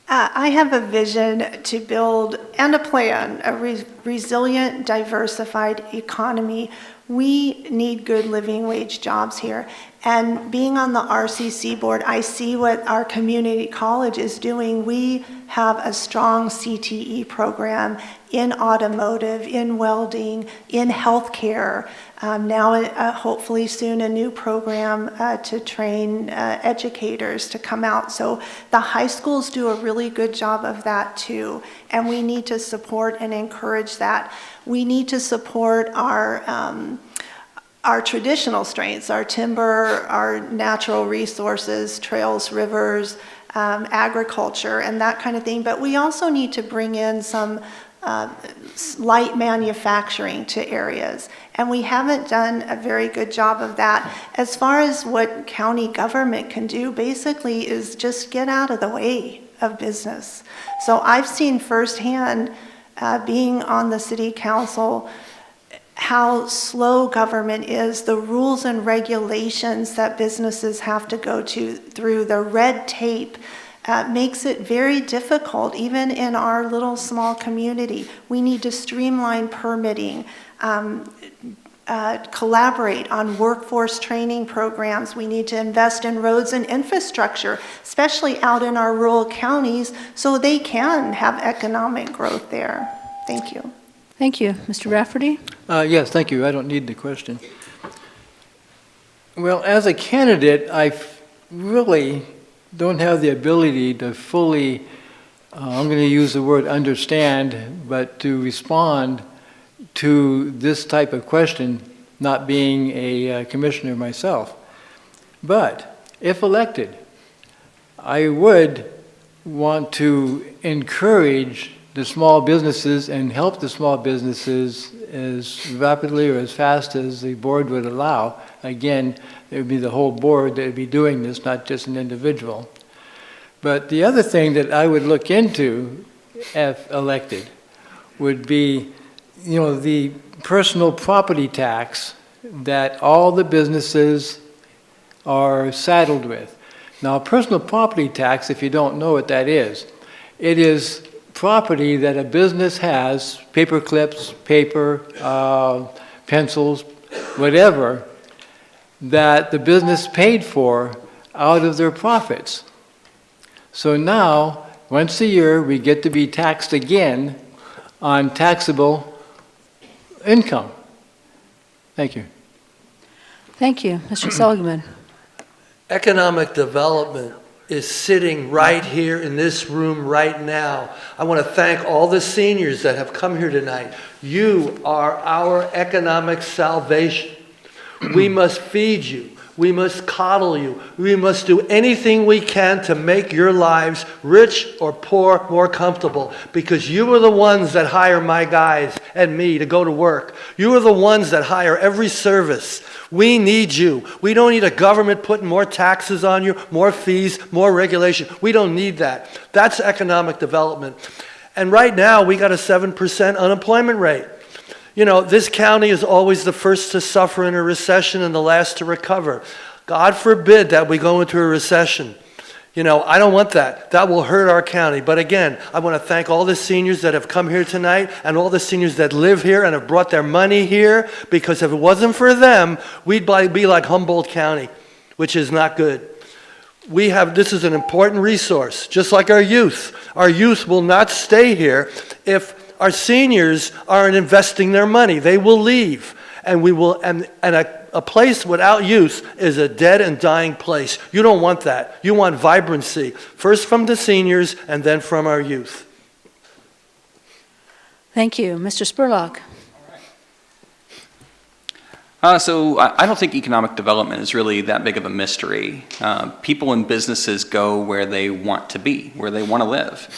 I have a vision to build and a plan, a resilient, diversified economy. We need good living wage jobs here. And being on the RCC board, I see what our community college is doing. We have a strong CTE program in automotive, in welding, in healthcare. Now, hopefully soon, a new program to train educators to come out. So the high schools do a really good job of that too. And we need to support and encourage that. We need to support our traditional strengths, our timber, our natural resources, trails, rivers, agriculture, and that kind of thing. But we also need to bring in some light manufacturing to areas. And we haven't done a very good job of that. As far as what county government can do, basically is just get out of the way of business. So I've seen firsthand, being on the city council, how slow government is, the rules and regulations that businesses have to go through, the red tape makes it very difficult, even in our little small community. We need to streamline permitting, collaborate on workforce training programs. We need to invest in roads and infrastructure, especially out in our rural counties, so they can have economic growth there. Thank you. Thank you. Mr. Rafferty? Yes, thank you. I don't need the question. Well, as a candidate, I really don't have the ability to fully, I'm going to use the word understand, but to respond to this type of question, not being a commissioner myself. But if elected, I would want to encourage the small businesses and help the small businesses as rapidly or as fast as the board would allow. Again, it would be the whole board that would be doing this, not just an individual. But the other thing that I would look into, if elected, would be, the personal property tax that all the businesses are saddled with. Now, personal property tax, if you don't know what that is, it is property that a business has, paper clips, paper, pencils, whatever, that the business paid for out of their profits. So now, once a year, we get to be taxed again on taxable income. Thank you. Thank you. Mr. Seligman? Economic development is sitting right here in this room right now. I want to thank all the seniors that have come here tonight. You are our economic salvation. We must feed you. We must coddle you. We must do anything we can to make your lives, rich or poor, more comfortable. Because you are the ones that hire my guys and me to go to work. You are the ones that hire every service. We need you. We don't need a government putting more taxes on you, more fees, more regulation. We don't need that. That's economic development. And right now, we got a 7% unemployment rate. You know, this county is always the first to suffer in a recession and the last to recover. God forbid that we go into a recession. You know, I don't want that. That will hurt our county. But again, I want to thank all the seniors that have come here tonight and all the seniors that live here and have brought their money here, because if it wasn't for them, we'd be like Humboldt County, which is not good. This is an important resource, just like our youth. Our youth will not stay here if our seniors aren't investing their money. They will leave, and we will. And a place without youth is a dead and dying place. You don't want that. You want vibrancy, first from the seniors and then from our youth. Thank you. Mr. Spurlock. So I don't think economic development is really that big of a mystery. People and businesses go where they want to be, where they want to live.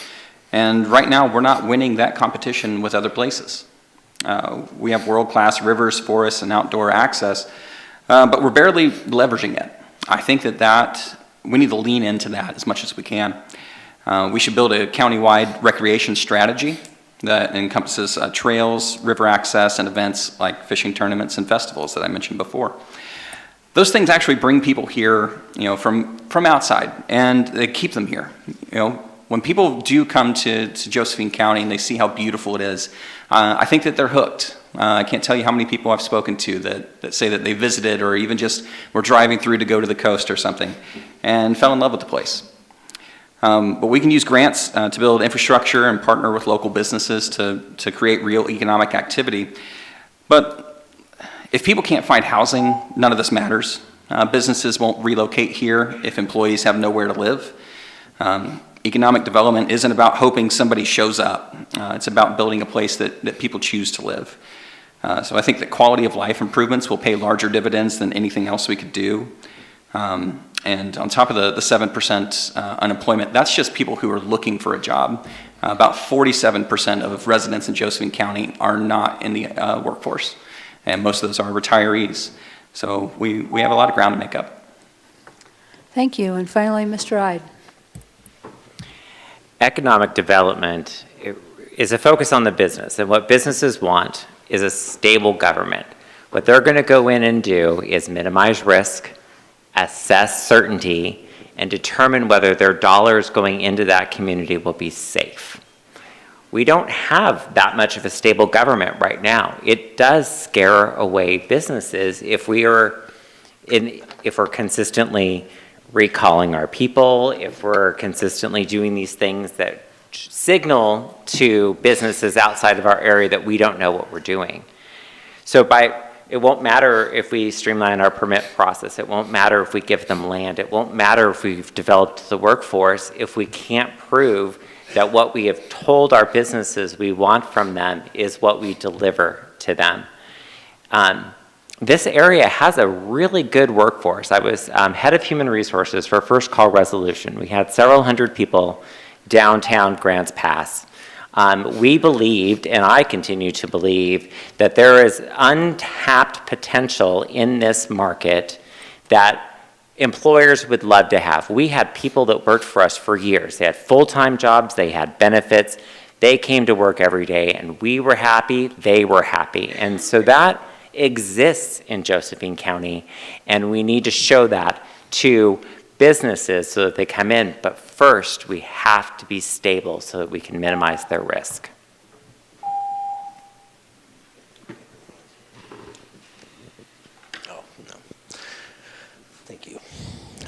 And right now, we're not winning that competition with other places. We have world-class rivers, forests, and outdoor access, but we're barely leveraging it. I think that we need to lean into that as much as we can. We should build a county-wide recreation strategy that encompasses trails, river access, and events like fishing tournaments and festivals that I mentioned before. Those things actually bring people here, you know, from outside, and they keep them here. You know, when people do come to Josephine County and they see how beautiful it is, I think that they're hooked. I can't tell you how many people I've spoken to that say that they visited or even just were driving through to go to the coast or something and fell in love with the place. But we can use grants to build infrastructure and partner with local businesses to create real economic activity. But if people can't find housing, none of this matters. Businesses won't relocate here if employees have nowhere to live. Economic development isn't about hoping somebody shows up. It's about building a place that people choose to live. So I think that quality of life improvements will pay larger dividends than anything else we could do. And on top of the 7% unemployment, that's just people who are looking for a job. About 47% of residents in Josephine County are not in the workforce, and most of those are retirees. So we have a lot of ground to make up. Thank you. And finally, Mr. Ide. Economic development is a focus on the business, and what businesses want is a stable government. What they're going to go in and do is minimize risk, assess certainty, and determine whether their dollars going into that community will be safe. We don't have that much of a stable government right now. It does scare away businesses if we're consistently recalling our people, if we're consistently doing these things that signal to businesses outside of our area that we don't know what we're doing. So it won't matter if we streamline our permit process. It won't matter if we give them land. It won't matter if we've developed the workforce if we can't prove that what we have told our businesses we want from them is what we deliver to them. This area has a really good workforce. I was head of human resources for First Call Resolution. We had several hundred people downtown Grants Pass. We believed, and I continue to believe, that there is untapped potential in this market that employers would love to have. We had people that worked for us for years. They had full-time jobs, they had benefits, they came to work every day, and we were happy, they were happy. And so that exists in Josephine County, and we need to show that to businesses so that they come in. But first, we have to be stable so that we can minimize their risk. Oh, no. Thank you.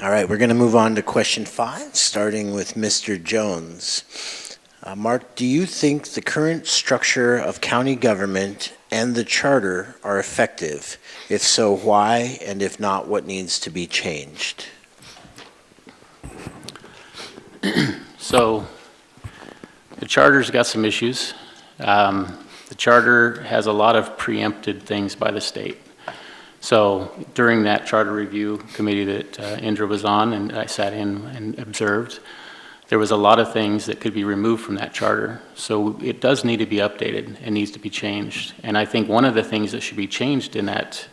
All right, we're going to move on to question 5, starting with Mr. Jones. Mark, do you think the current structure of county government and the charter are effective? If so, why? And if not, what needs to be changed? So the charter's got some issues. The charter has a lot of preempted things by the state. So during that charter review committee that Indra was on and I sat in and observed, there was a lot of things that could be removed from that charter. So it does need to be updated and needs to be changed. And I think one of the things that should be changed in that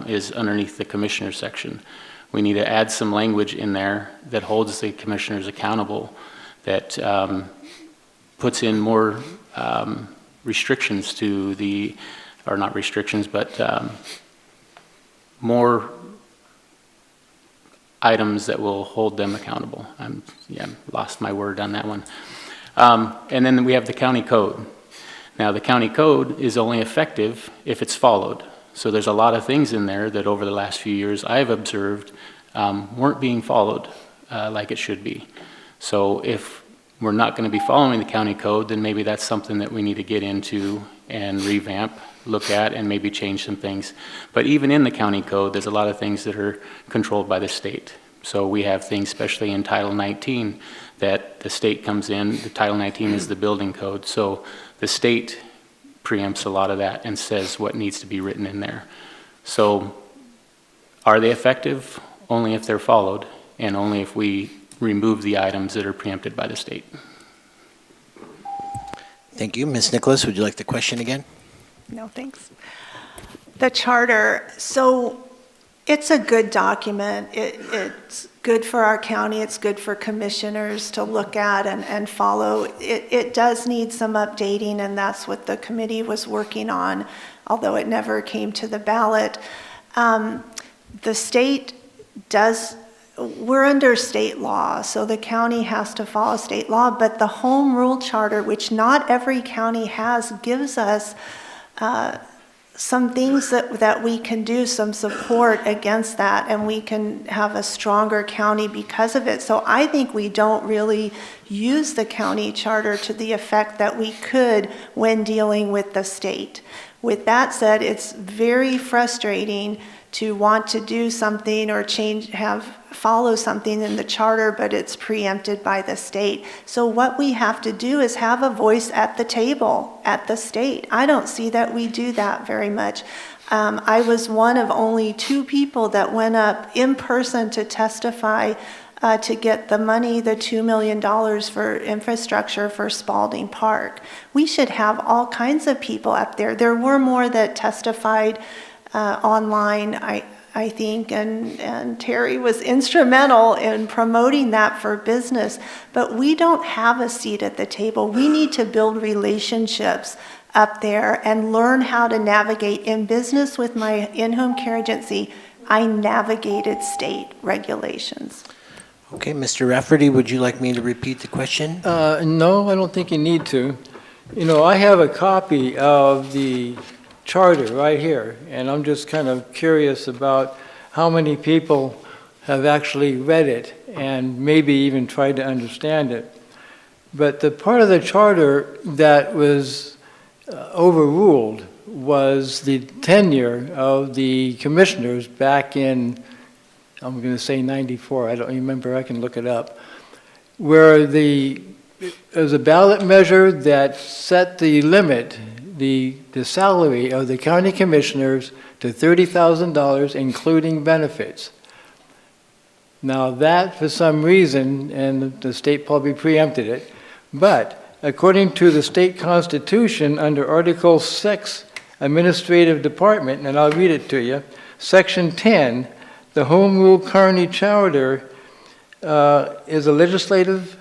is underneath the commissioner section. We need to add some language in there that holds the commissioners accountable, that puts in more restrictions to the, or not restrictions, but more items that will hold them accountable. Lost my word on that one. And then we have the county code. Now, the county code is only effective if it's followed. So there's a lot of things in there that over the last few years I've observed weren't being followed like it should be. So if we're not going to be following the county code, then maybe that's something that we need to get into and revamp, look at, and maybe change some things. But even in the county code, there's a lot of things that are controlled by the state. So we have things, especially in Title 19, that the state comes in. The Title 19 is the building code. So the state preempts a lot of that and says what needs to be written in there. So are they effective? Only if they're followed, and only if we remove the items that are preempted by the state. Thank you. Ms. Nicholas, would you like the question again? No, thanks. The charter, so it's a good document. It's good for our county. It's good for commissioners to look at and follow. It does need some updating, and that's what the committee was working on, although it never came to the ballot. The state does, we're under state law, so the county has to follow state law, but the home rule charter, which not every county has, gives us some things that we can do, some support against that, and we can have a stronger county because of it. So I think we don't really use the county charter to the effect that we could when dealing with the state. With that said, it's very frustrating to want to do something or follow something in the charter, but it's preempted by the state. So what we have to do is have a voice at the table at the state. I don't see that we do that very much. I was one of only 2 people that went up in person to testify to get the money, the $2 million for infrastructure for Spalding Park. We should have all kinds of people up there. There were more that testified online, I think, and Terry was instrumental in promoting that for business. But we don't have a seat at the table. We need to build relationships up there and learn how to navigate. In business with my in-home care agency, I navigated state regulations. Okay, Mr. Rafferty, would you like me to repeat the question? No, I don't think you need to. You know, I have a copy of the charter right here, and I'm just kind of curious about how many people have actually read it and maybe even tried to understand it. But the part of the charter that was overruled was the tenure of the commissioners back in, I'm going to say 94, I don't remember, I can look it up, where there was a ballot measure that set the limit, the salary of the county commissioners to $30,000, including benefits. Now that, for some reason, and the state probably preempted it, but according to the state constitution, under Article 6, Administrative Department, and I'll read it to you, Section 10, the Home Rule County Charter is a legislative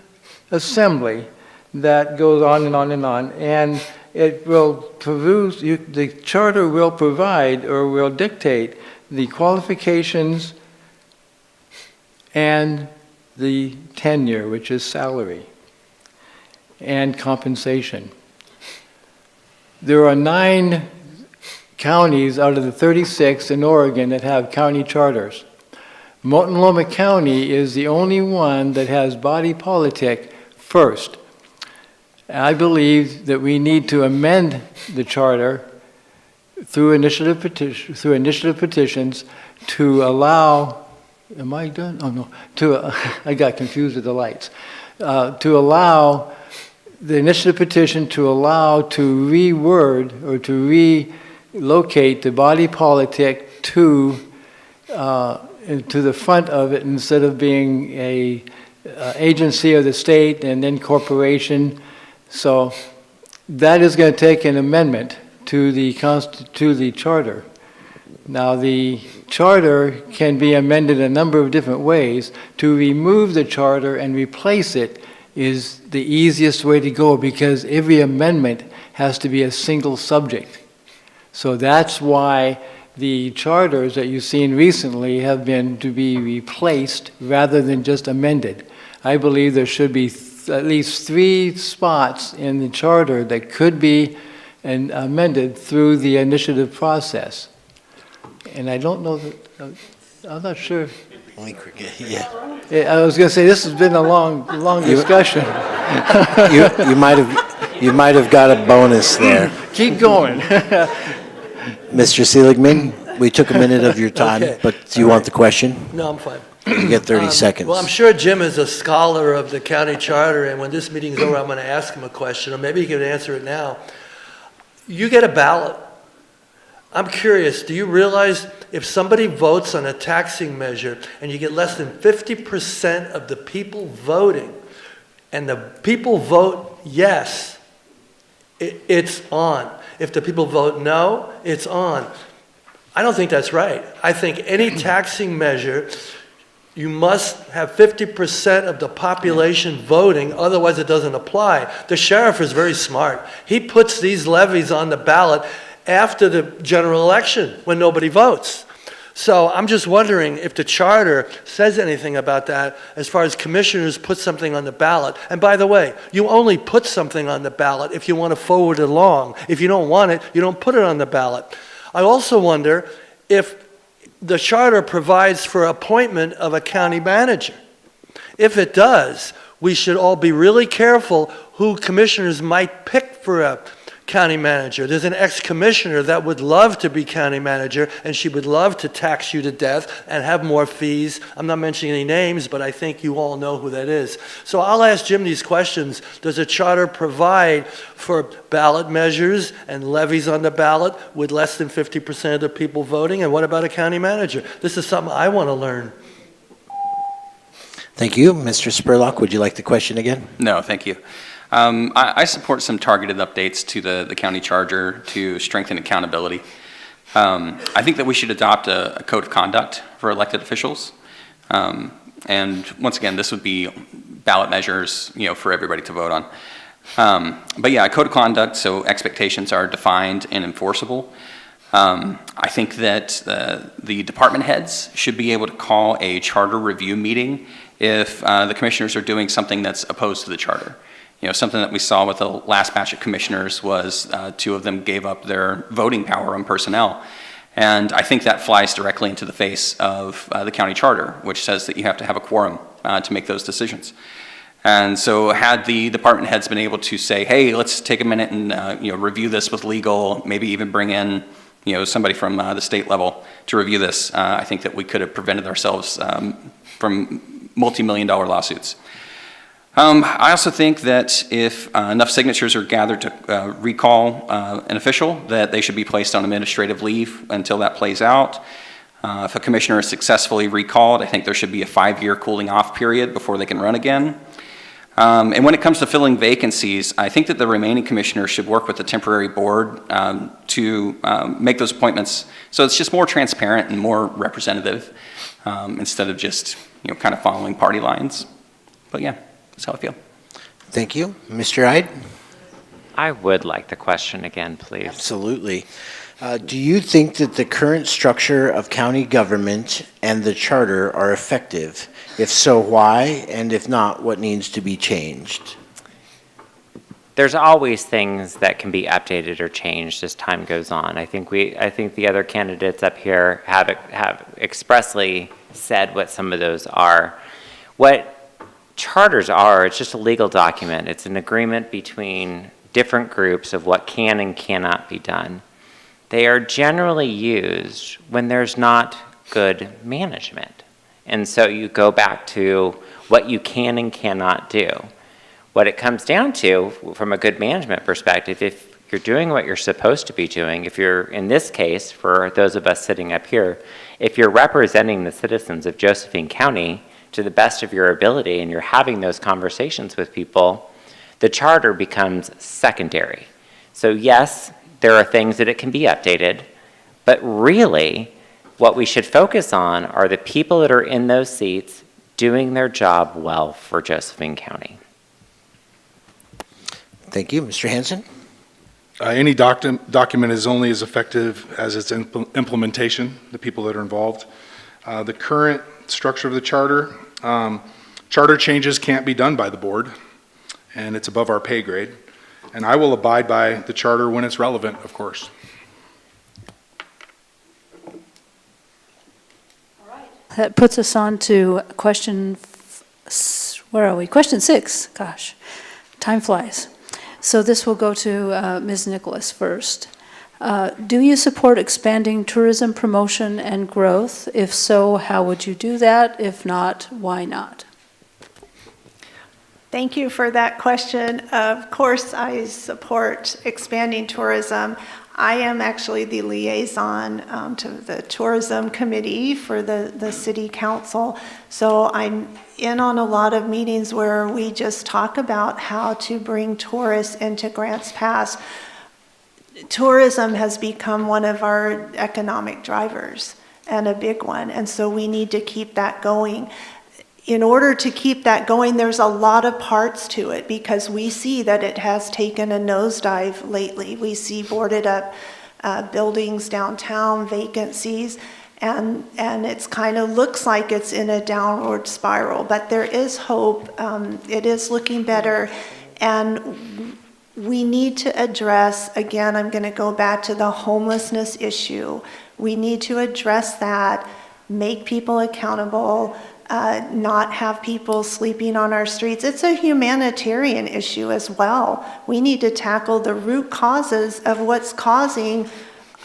assembly that goes on and on and on, and it will the charter will provide or will dictate the qualifications and the tenure, which is salary, and compensation. There are 9 counties out of the 36 in Oregon that have county charters. Multnomah County is the only one that has body politic first. I believe that we need to amend the charter through initiative petitions to allow, am I done? Oh no, I got confused with the lights. To allow the initiative petition to allow to reword or to relocate the body politic to the front of it instead of being a agency of the state and then corporation. So that is going to take an amendment to the charter. Now, the charter can be amended a number of different ways. To remove the charter and replace it is the easiest way to go because every amendment has to be a single subject. So that's why the charters that you've seen recently have been to be replaced rather than just amended. I believe there should be at least 3 spots in the charter that could be amended through the initiative process. And I don't know that, I'm not sure. Yeah. I was going to say, this has been a long discussion. You might have got a bonus there. Keep going. Mr. Seligman, we took a minute of your time, Okay. but do you want the question? No, I'm fine. You get 30 seconds. Well, I'm sure Jim is a scholar of the county charter, and when this meeting's over, I'm going to ask him a question, or maybe he can answer it now. You get a ballot. I'm curious, do you realize if somebody votes on a taxing measure and you get less than 50% of the people voting, and the people vote yes, it's on. If the people vote no, it's on. I don't think that's right. I think any taxing measure, you must have 50% of the population voting, otherwise it doesn't apply. The sheriff is very smart. He puts these levies on the ballot after the general election when nobody votes. So I'm just wondering if the charter says anything about that as far as commissioners put something on the ballot. And by the way, you only put something on the ballot if you want to forward it along. If you don't want it, you don't put it on the ballot. I also wonder if the charter provides for appointment of a county manager. If it does, we should all be really careful who commissioners might pick for a county manager. There's an ex-commissioner that would love to be county manager, and she would love to tax you to death and have more fees. I'm not mentioning any names, but I think you all know who that is. So I'll ask Jim these questions. Does a charter provide for ballot measures and levies on the ballot with less than 50% of the people voting? And what about a county manager? This is something I want to learn. Thank you. Mr. Spurlock, would you like the question again? No, thank you. I support some targeted updates to the county charter to strengthen accountability. I think that we should adopt a code of conduct for elected officials. And once again, this would be ballot measures, for everybody to vote on. But yeah, a code of conduct, so expectations are defined and enforceable. I think that the department heads should be able to call a charter review meeting if the commissioners are doing something that's opposed to the charter. Something that we saw with the last batch of commissioners was 2 of them gave up their voting power on personnel. And I think that flies directly into the face of the county charter, which says that you have to have a quorum to make those decisions. And so had the department heads been able to say, hey, let's take a minute and review this with legal, maybe even bring in somebody from the state level to review this, I think that we could have prevented ourselves from multi-million-dollar lawsuits. I also think that if enough signatures are gathered to recall an official, that they should be placed on administrative leave until that plays out. If a commissioner is successfully recalled, I think there should be a 5-year cooling off period before they can run again. And when it comes to filling vacancies, I think that the remaining commissioners should work with the temporary board to make those appointments so it's just more transparent and more representative instead of just kind of following party lines. But yeah. That's how I feel. Thank you. Mr. Ide? I would like the question again, please. Absolutely. Do you think that the current structure of county government and the charter are effective? If so, why? And if not, what needs to be changed? There's always things that can be updated or changed as time goes on. I think the other candidates up here have expressly said what some of those are. What charters are, it's just a legal document. It's an agreement between different groups of what can and cannot be done. They are generally used when there's not good management. And so you go back to what you can and cannot do. What it comes down to, from a good management perspective, if you're doing what you're supposed to be doing. If you're, in this case, for those of us sitting up here, if you're representing the citizens of Josephine County to the best of your ability and you're having those conversations with people, the charter becomes secondary. So yes, there are things that it can be updated, but really what we should focus on are the people that are in those seats doing their job well for Josephine County. Thank you. Mr. Hanson? Any document is only as effective as its implementation, the people that are involved. The current structure of the charter, charter changes can't be done by the board, and it's above our pay grade. And I will abide by the charter when it's relevant, of course. That puts us on to question, where are we? Question 6. Gosh, time flies. So this will go to Ms. Nicholas first. Do you support expanding tourism promotion and growth? If so, how would you do that? If not, why not? Thank you for that question. Of course, I support expanding tourism. I am actually the liaison to the tourism committee for the city council. So I'm in on a lot of meetings where we just talk about how to bring tourists into Grants Pass. Tourism has become one of our economic drivers and a big one. And so we need to keep that going. In order to keep that going, there's a lot of parts to it because we see that it has taken a nosedive lately. We see boarded up buildings downtown, vacancies, and it's kind of looks like it's in a downward spiral, but there is hope. It is looking better, and we need to address, again, I'm going to go back to the homelessness issue. We need to address that, make people accountable, not have people sleeping on our streets. It's a humanitarian issue as well. We need to tackle the root causes of what's causing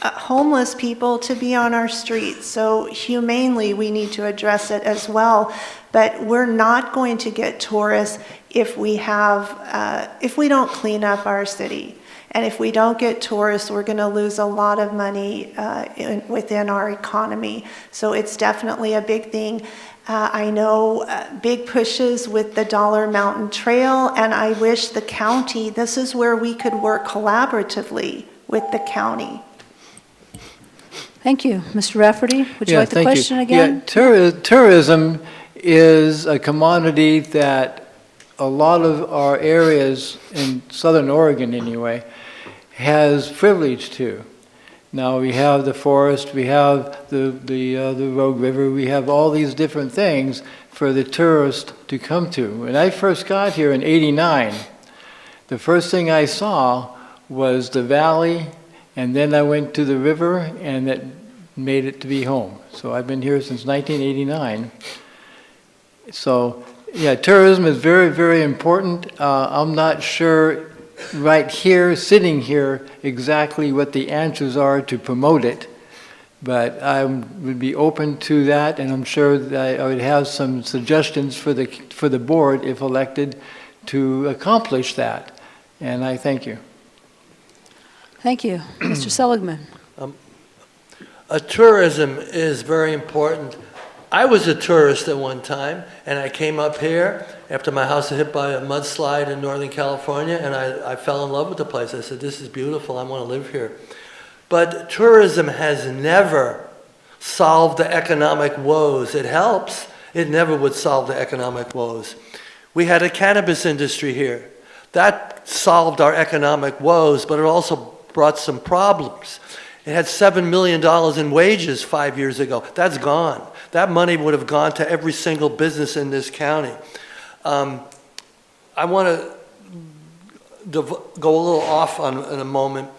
homeless people to be on our streets. So humanely, we need to address it as well. But we're not going to get tourists if we don't clean up our city. And if we don't get tourists, we're going to lose a lot of money within our economy. So it's definitely a big thing. I know big pushes with the Dollar Mountain Trail, and I wish the county, this is where we could work collaboratively with the county. Thank you. Mr. Rafferty, would you like the thank question you. again? Yeah, tourism is a commodity that a lot of our areas in Southern Oregon anyway has privilege to. Now we have the forest, we have the Rogue River, we have all these different things for the tourist to come to. When I first got here in '89, the first thing I saw was the valley, and then I went to the river, and that made it to be home. So I've been here since 1989. So yeah, tourism is very, very important. I'm not sure right here, sitting here, exactly what the answers are to promote it, but I would be open to that, and I'm sure that I would have some suggestions for the board, if elected, to accomplish that. And I thank you. Thank you. Mr. Seligman. Tourism is very important. I was a tourist at one time, and I came up here after my house was hit by a mudslide in Northern California, and I fell in love with the place. I said, this is beautiful, I want to live here. But tourism has never solved the economic woes. It helps. It never would solve the economic woes. We had a cannabis industry here. That solved our economic woes, but it also brought some problems. It had $7 million in wages 5 years ago. That's gone. That money would have gone to every single business in this county. I want to go a little off in a moment.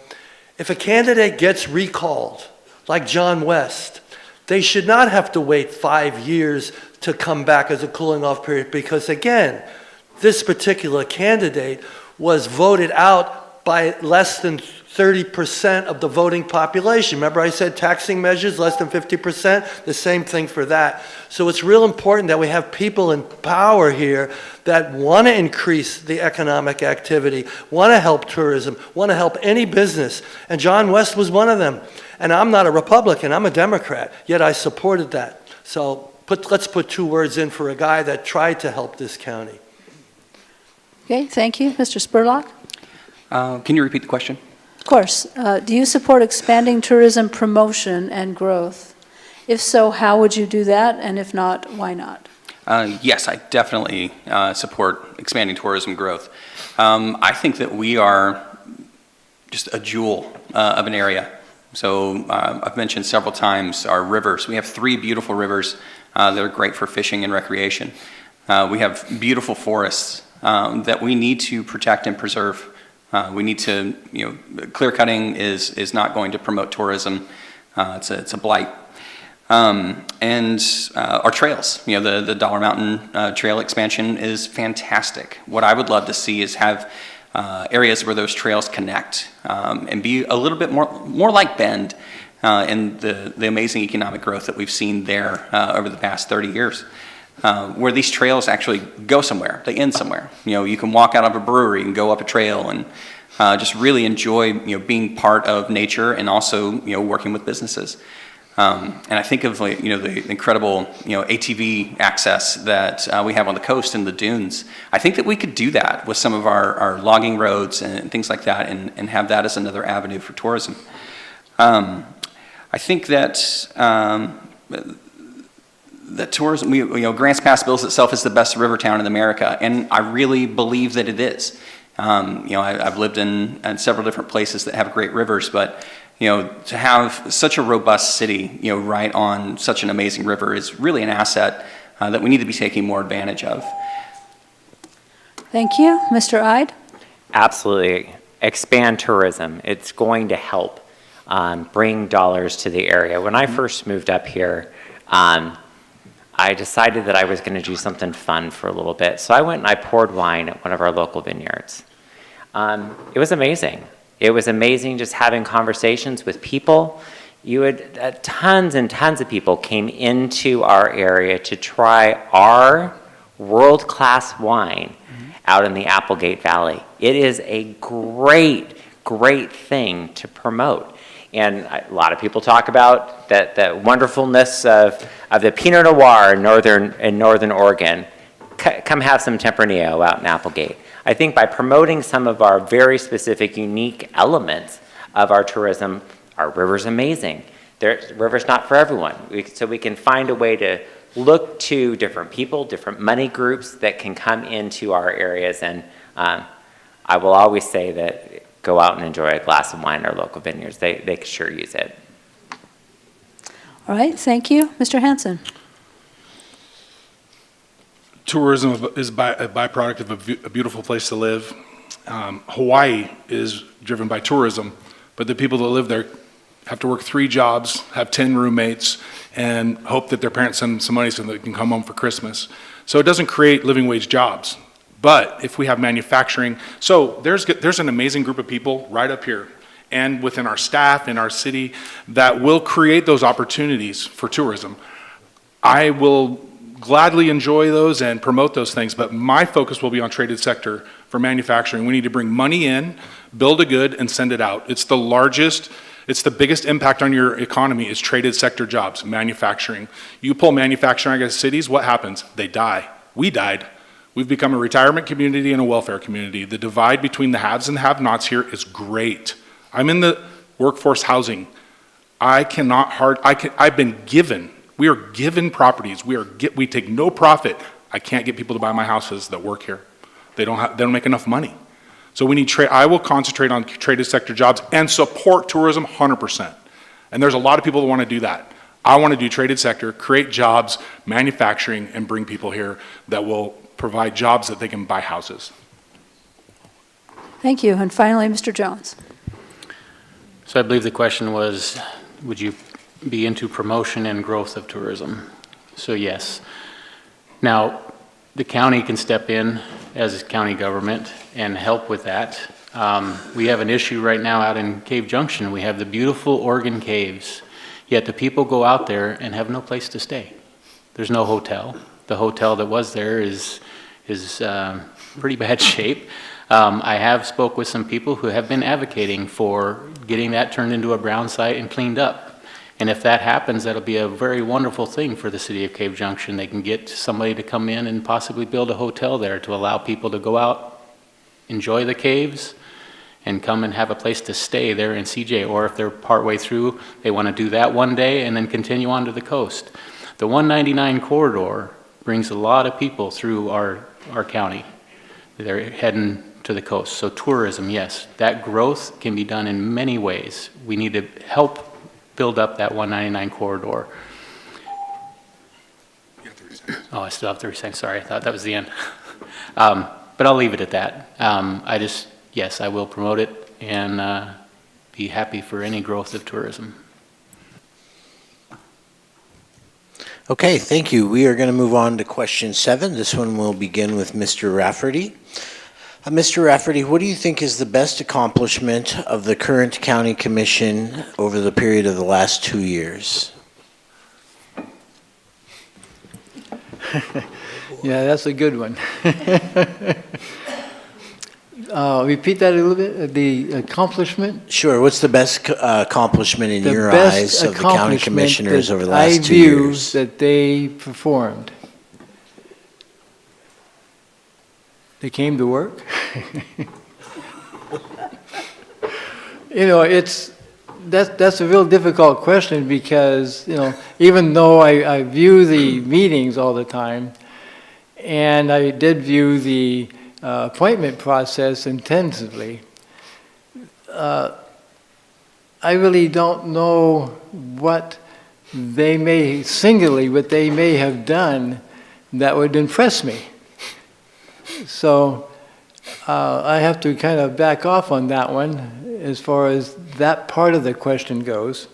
If a candidate gets recalled, like John West, they should not have to wait 5 years to come back as a cooling off period, because again, this particular candidate was voted out by less than 30% of the voting population. Remember I said taxing measures, less than 50%? The same thing for that. So it's real important that we have people in power here that want to increase the economic activity, want to help tourism, want to help any business. And John West was one of them. And I'm not a Republican, I'm a Democrat, yet I supported that. So let's put 2 words in for a guy that tried to help this county. Okay, thank you. Mr. Spurlock? Can you repeat the question? Of course. Do you support expanding tourism promotion and growth? If so, how would you do that? And if not, why not? Yes, I definitely support expanding tourism growth. I think that we are just a jewel of an area. So I've mentioned several times our rivers. We have 3 beautiful rivers that are great for fishing and recreation. We have beautiful forests that we need to protect and preserve. We need to, clear cutting is not going to promote tourism. It's a blight. And our trails, the Dollar Mountain Trail expansion is fantastic. What I would love to see is have areas where those trails connect and be a little bit more like Bend and the amazing economic growth that we've seen there over the past 30 years. Where these trails actually go somewhere, they end somewhere. You can walk out of a brewery and go up a trail and just really enjoy, being part of nature and also, working with businesses. And I think of the incredible, ATV access that we have on the coast and the dunes. I think that we could do that with some of our logging roads and things like that and have that as another avenue for tourism. I think that that tourism, Grants Pass bills itself as the best river town in America, and I really believe that it is. I've lived in several different places that have great rivers, but to have such a robust city, right on such an amazing river is really an asset that we need to be taking more advantage of. Thank you. Mr. Ide? Absolutely. Expand tourism. It's going to help bring dollars to the area. When I first moved up here, I decided that I was going to do something fun for a little bit. So I went and I poured wine at one of our local vineyards. It was amazing. It was amazing just having conversations with people. You had tons and tons of people came into our area to try our world-class wine out in the Applegate Valley. It is a great, great thing to promote. And a lot of people talk about the wonderfulness of the Pinot Noir in Northern Oregon. Come have some Tempranillo out in Applegate. I think by promoting some of our very specific, unique elements of our tourism, our river's amazing. River's not for everyone. So we can find a way to look to different people, different money groups that can come into our areas. And I will always say that go out and enjoy a glass of wine in our local vineyards. They could sure use it. All right, thank you. Mr. Hanson? Tourism is a byproduct of a beautiful place to live. Hawaii is driven by tourism, but the people that live there have to work 3 jobs, have 10 roommates, and hope that their parents send them some money so they can come home for Christmas. So it doesn't create living wage jobs. But if we have manufacturing, so there's an amazing group of people right up here and within our staff in our city that will create those opportunities for tourism. I will gladly enjoy those and promote those things, but my focus will be on traded sector for manufacturing. We need to bring money in, build a good, and send it out. It's the biggest impact on your economy is traded sector jobs, manufacturing. You pull manufacturing out of cities, what happens? They die. We died. We've become a retirement community and a welfare community. The divide between the haves and the have-nots here is great. I'm in the workforce housing. I've been given, we are given properties. We take no profit. I can't get people to buy my houses that work here. They don't make enough money. So we need I will concentrate on traded sector jobs and support tourism 100%. And there's a lot of people that want to do that. I want to do traded sector, create jobs, manufacturing, and bring people here that will provide jobs that they can buy houses. Thank you. And finally, Mr. Jones. So I believe the question was, would you be into promotion and growth of tourism? So yes. Now, the county can step in as a county government and help with that. We have an issue right now out in Cave Junction. We have the beautiful Oregon Caves, yet the people go out there and have no place to stay. There's no hotel. The hotel that was there is pretty bad shape. I have spoke with some people who have been advocating for getting that turned into a brown site and cleaned up. And if that happens, that'll be a very wonderful thing for the city of Cave Junction. They can get somebody to come in and possibly build a hotel there to allow people to go out, enjoy the caves, and come and have a place to stay there in CJ. Or if they're partway through, they want to do that one day and then continue on to the coast. The 199 corridor brings a lot of people through our county. They're heading to the coast. So tourism, yes, that growth can be done in many ways. We need to help build up that 199 corridor. Oh, I still have 30 seconds. Sorry, I thought that was the end. But I'll leave it at that. Yes, I will promote it and be happy for any growth of tourism. Okay, thank you. We are going to move on to question 7. This one will begin with Mr. Rafferty. Mr. Rafferty, what do you think is the best accomplishment of the current county commission over the period of the last 2 years? Yeah, that's a good one. Repeat that a little bit, the accomplishment? Sure. What's the best accomplishment in The your best eyes of the county accomplishment commissioners that over the last 2 I view years? that they performed. They came to work. You know, that's a real difficult question because, you know, even though I view the meetings all the time, and I did view the appointment process intensively, I really don't know what they may have done that would impress me. So I have to kind of back off on that one as far as that part of the question goes.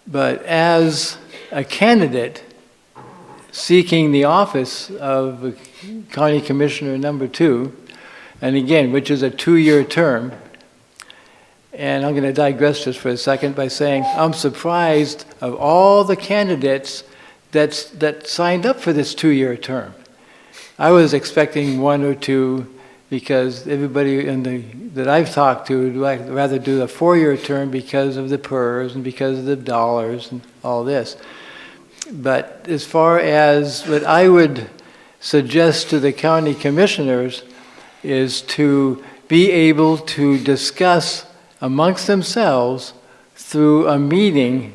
But as a candidate seeking the office of County Commissioner number 2, and again, which is a 2-year term, and I'm going to digress just for a second by saying I'm surprised of all the candidates that signed up for this 2-year term. I was expecting 1 or 2 because everybody that I've talked to would rather do a 4-year term because of the PERS and because of the dollars and all this. But as far as what I would suggest to the county commissioners is to be able to discuss amongst themselves through a meeting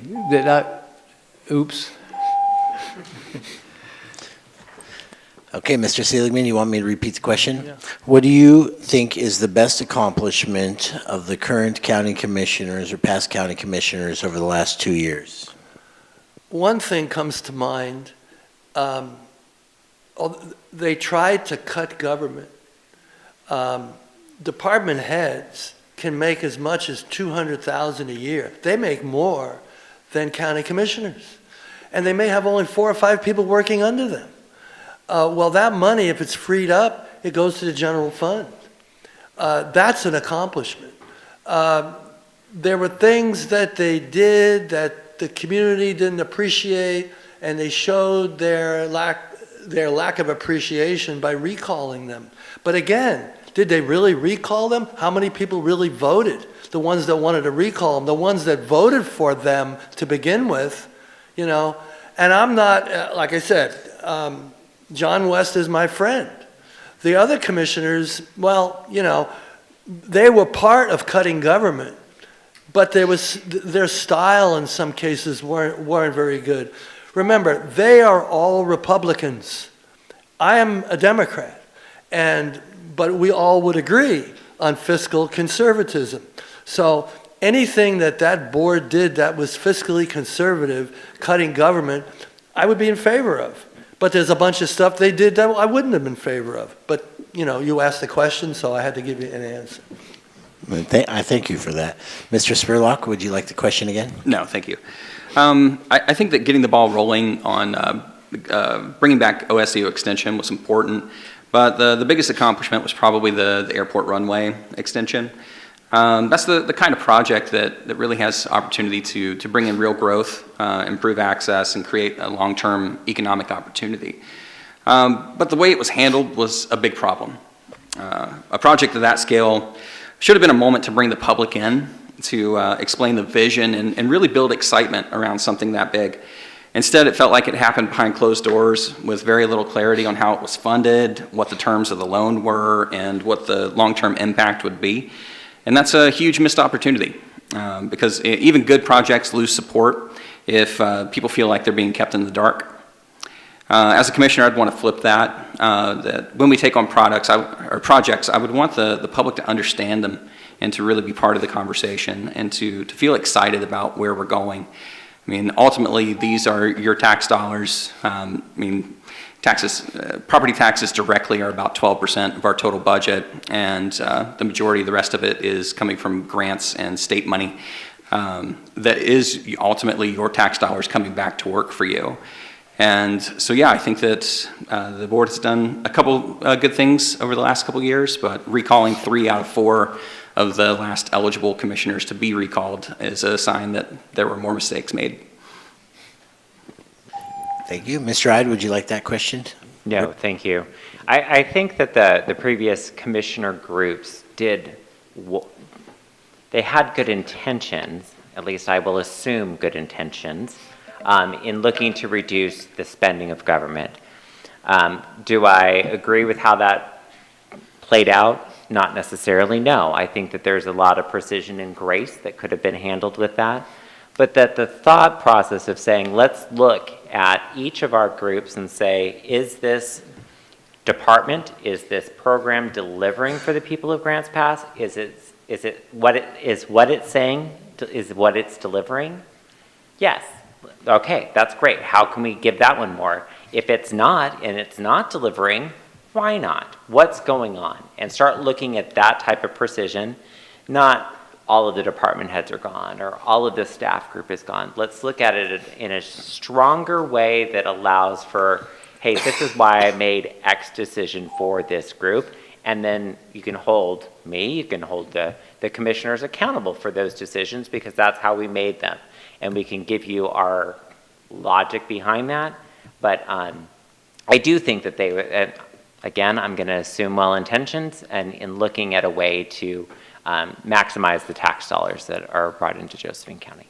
oops. Okay, Mr. Seligman, you want me to repeat the question? Yeah. What do you think is the best accomplishment of the current county commissioners or past county commissioners over the last 2 years? One thing comes to mind. They tried to cut government. Department heads can make as much as $200,000 a year. They make more than county commissioners. And they may have only 4 or 5 people working under them. Well, that money, if it's freed up, it goes to the general fund. That's an accomplishment. There were things that they did that the community didn't appreciate, and they showed their lack of appreciation by recalling them. But again, did they really recall them? How many people really voted? The ones that wanted to recall them, the ones that voted for them to begin with, you know. And I'm not, like I said, John West is my friend. The other commissioners, well, you know, they were part of cutting government, but their style in some cases weren't very good. Remember, they are all Republicans. I am a Democrat, but we all would agree on fiscal conservatism. So anything that board did that was fiscally conservative, cutting government, I would be in favor of. But there's a bunch of stuff they did that I wouldn't have been in favor of. But, you know, you asked the question, so I had to give you an answer. I thank you for that. Mr. Spurlock, would you like the question again? No, thank you. I think that getting the ball rolling on bringing back OSU extension was important, But the biggest accomplishment was probably the airport runway extension. That's the kind of project that really has opportunity to bring in real growth, improve access, and create a long-term economic opportunity. But the way it was handled was a big problem. A project of that scale should have been a moment to bring the public in, to explain the vision and really build excitement around something that big. Instead, it felt like it happened behind closed doors with very little clarity on how it was funded, what the terms of the loan were, and what the long-term impact would be. And that's a huge missed opportunity because even good projects lose support if people feel like they're being kept in the dark. As a commissioner, I'd want to flip that, that when we take on projects, I would want the public to understand them and to really be part of the conversation and to feel excited about where we're going. I mean, ultimately, these are your tax dollars. I mean, property taxes directly are about 12% of our total budget, and the majority of the rest of it is coming from grants and state money. That is ultimately your tax dollars coming back to work for you. And so, yeah, I think that the board has done a couple good things over the last couple years, but recalling 3 out of 4 of the last eligible commissioners to be recalled is a sign that there were more mistakes made. Thank you. Mr. Ide, would you like that question? No, thank you. I think that the previous commissioner groups they had good intentions, at least I will assume good intentions, in looking to reduce the spending of government. Do I agree with how that played out? Not necessarily, no. I think that there's a lot of precision and grace that could have been handled with that. But that the thought process of saying, let's look at each of our groups and say, is this department, is this program delivering for the people of Grants Pass? Is what it's saying, is what it's delivering? Yes. Okay, that's great. How can we give that one more? If it's not, and it's not delivering, why not? What's going on? And start looking at that type of precision, not all of the department heads are gone or all of the staff group is gone. Let's look at it in a stronger way that allows for, hey, this is why I made X decision for this group. And then you can hold me, you can hold the commissioners accountable for those decisions because that's how we made them. And we can give you our logic behind that. But I do think that they, again, I'm going to assume well-intentions and in looking at a way to maximize the tax dollars that are brought into Josephine County.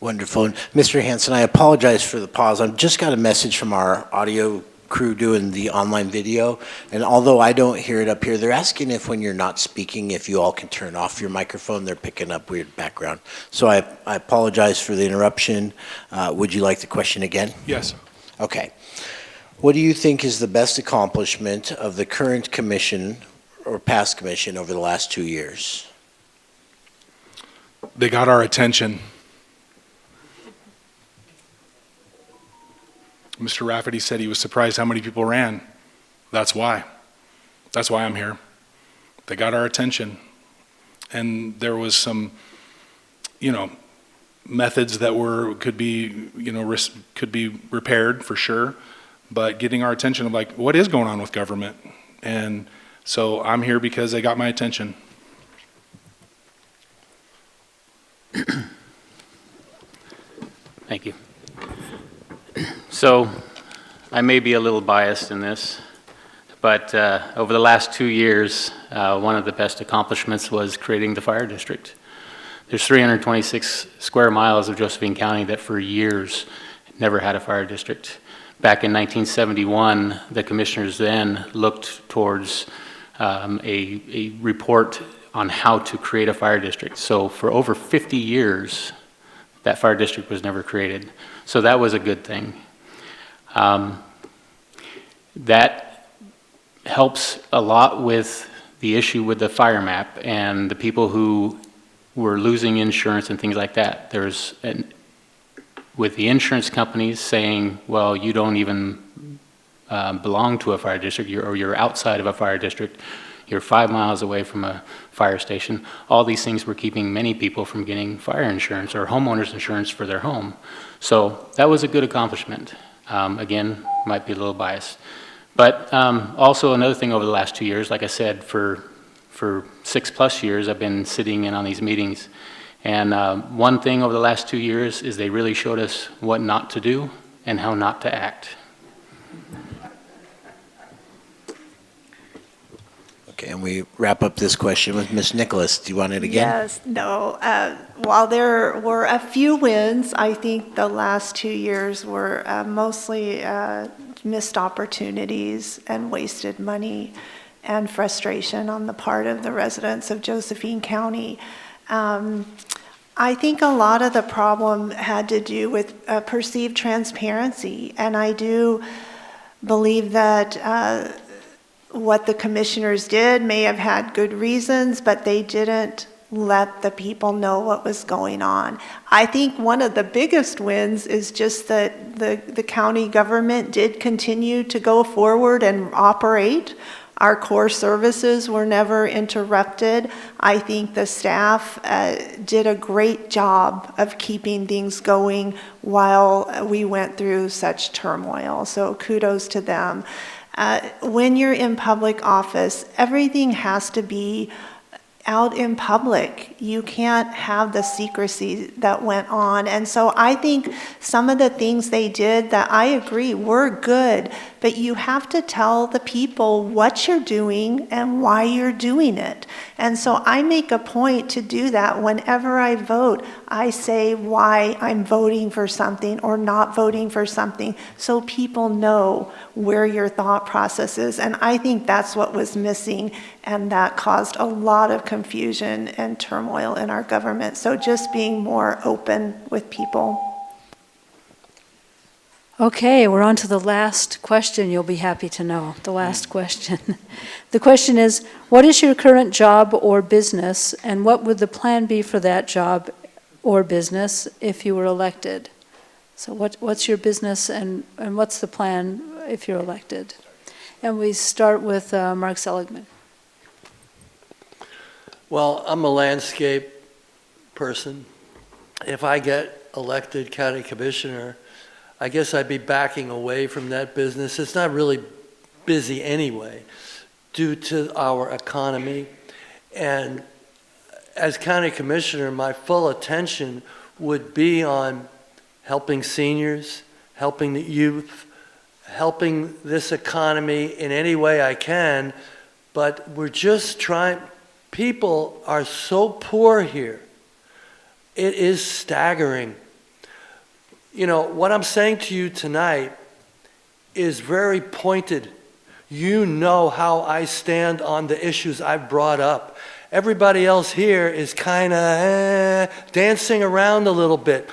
Wonderful. And Mr. Hanson, I apologize for the pause. I've just got a message from our audio crew doing the online video, and although I don't hear it up here, they're asking if when you're not speaking, if you all can turn off your microphone. They're picking up weird background. So I apologize for the interruption. Would you like the question again? Yes. Okay. What do you think is the best accomplishment of the current commission or past commission over the last 2 years? They got our attention. Mr. Rafferty said he was surprised how many people ran. That's why. That's why I'm here. They got our attention. And there was some, methods that could be repaired for sure. But getting our attention of like, what is going on with government? And so I'm here because they got my attention. Thank you. So I may be a little biased in this, but over the last 2 years, one of the best accomplishments was creating the fire district. There's 326 square miles of Josephine County that for years never had a fire district. Back in 1971, the commissioners then looked towards a report on how to create a fire district. So for over 50 years, that fire district was never created. So that was a good thing. That helps a lot with the issue with the fire map and the people who were losing insurance and things like that. With the insurance companies saying, well, you don't even belong to a fire district, or you're outside of a fire district, you're 5 miles away from a fire station. All these things were keeping many people from getting fire insurance or homeowners insurance for their home. So that was a good accomplishment. Again, might be a little biased. But also another thing over the last 2 years, like I said, for 6+ years, I've been sitting in on these meetings. And one thing over the last 2 years is they really showed us what not to do and how not to act. Okay, and we wrap up this question with Ms. Nicholas. Do you want it again? Yes, no. While there were a few wins, I think the last 2 years were mostly missed opportunities and wasted money and frustration on the part of the residents of Josephine County. I think a lot of the problem had to do with perceived transparency, and I do believe that what the commissioners did may have had good reasons, but they didn't let the people know what was going on. I think one of the biggest wins is just that the county government did continue to go forward and operate. Our core services were never interrupted. I think the staff did a great job of keeping things going while we went through such turmoil. So kudos to them. When you're in public office, everything has to be out in public. You can't have the secrecy that went on. And so I think some of the things they did that I agree were good, but you have to tell the people what you're doing and why you're doing it. And so I make a point to do that whenever I vote. I say why I'm voting for something or not voting for something so people know where your thought process is. And I think that's what was missing, and that caused a lot of confusion and turmoil in our government. So just being more open with people. Okay, we're on to the last question. You'll be happy to know, the last question. The question is, what is your current job or business, and what would the plan be for that job or business if you were elected? So what's your business, and what's the plan if you're elected? And we start with Mark Seligman. Well, I'm a landscape person. If I get elected county commissioner, I guess I'd be backing away from that business. It's not really busy anyway, due to our economy. And as county commissioner, my full attention would be on helping seniors, helping the youth, helping this economy in any way I can. But we're just trying, people are so poor here. It is staggering. You know, what I'm saying to you tonight is very pointed. You know how I stand on the issues I've brought up. Everybody else here is kind of dancing around a little bit.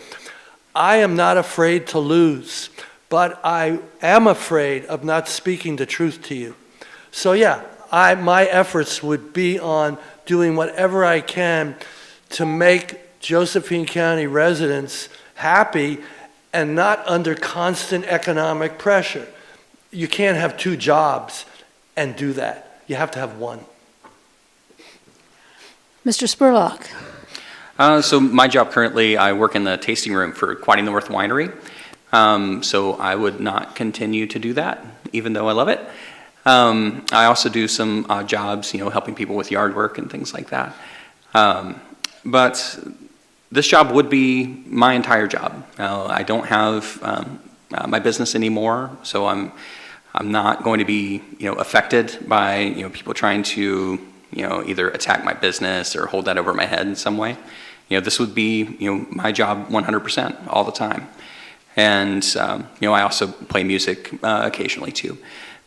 I am not afraid to lose, but I am afraid of not speaking the truth to you. So yeah, my efforts would be on doing whatever I can to make Josephine County residents happy and not under constant economic pressure. You can't have 2 jobs and do that. You have to have one. Mr. Spurlock. So my job currently, I work in the tasting room for Quaddy North Winery. So I would not continue to do that, even though I love it. I also do some jobs, helping people with yard work and things like that. But this job would be my entire job. I don't have my business anymore, so I'm not going to be affected by people trying to either attack my business or hold that over my head in some way. This would be my job 100% all the time. And I also play music occasionally too.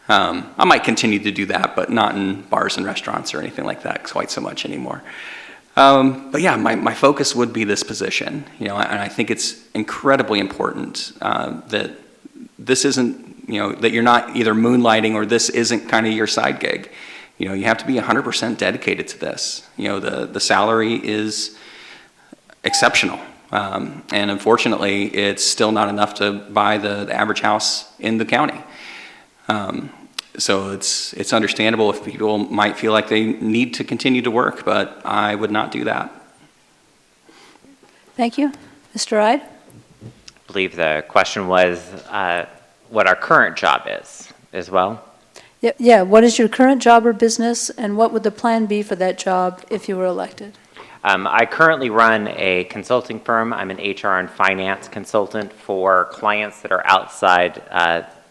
I might continue to do that, but not in bars and restaurants or anything like that quite so much anymore. But yeah, my focus would be this position, and I think it's incredibly important that this isn't, that you're not either moonlighting or this isn't kind of your side gig. You have to be 100% dedicated to this. The salary is exceptional, and unfortunately, it's still not enough to buy the average house in the county. So it's understandable if people might feel like they need to continue to work, but I would not do that. Thank you. Mr. Ide? I believe the question was what our current job is as well. Yeah, what is your current job or business, and what would the plan be for that job if you were elected? I currently run a consulting firm. I'm an HR and finance consultant for clients that are outside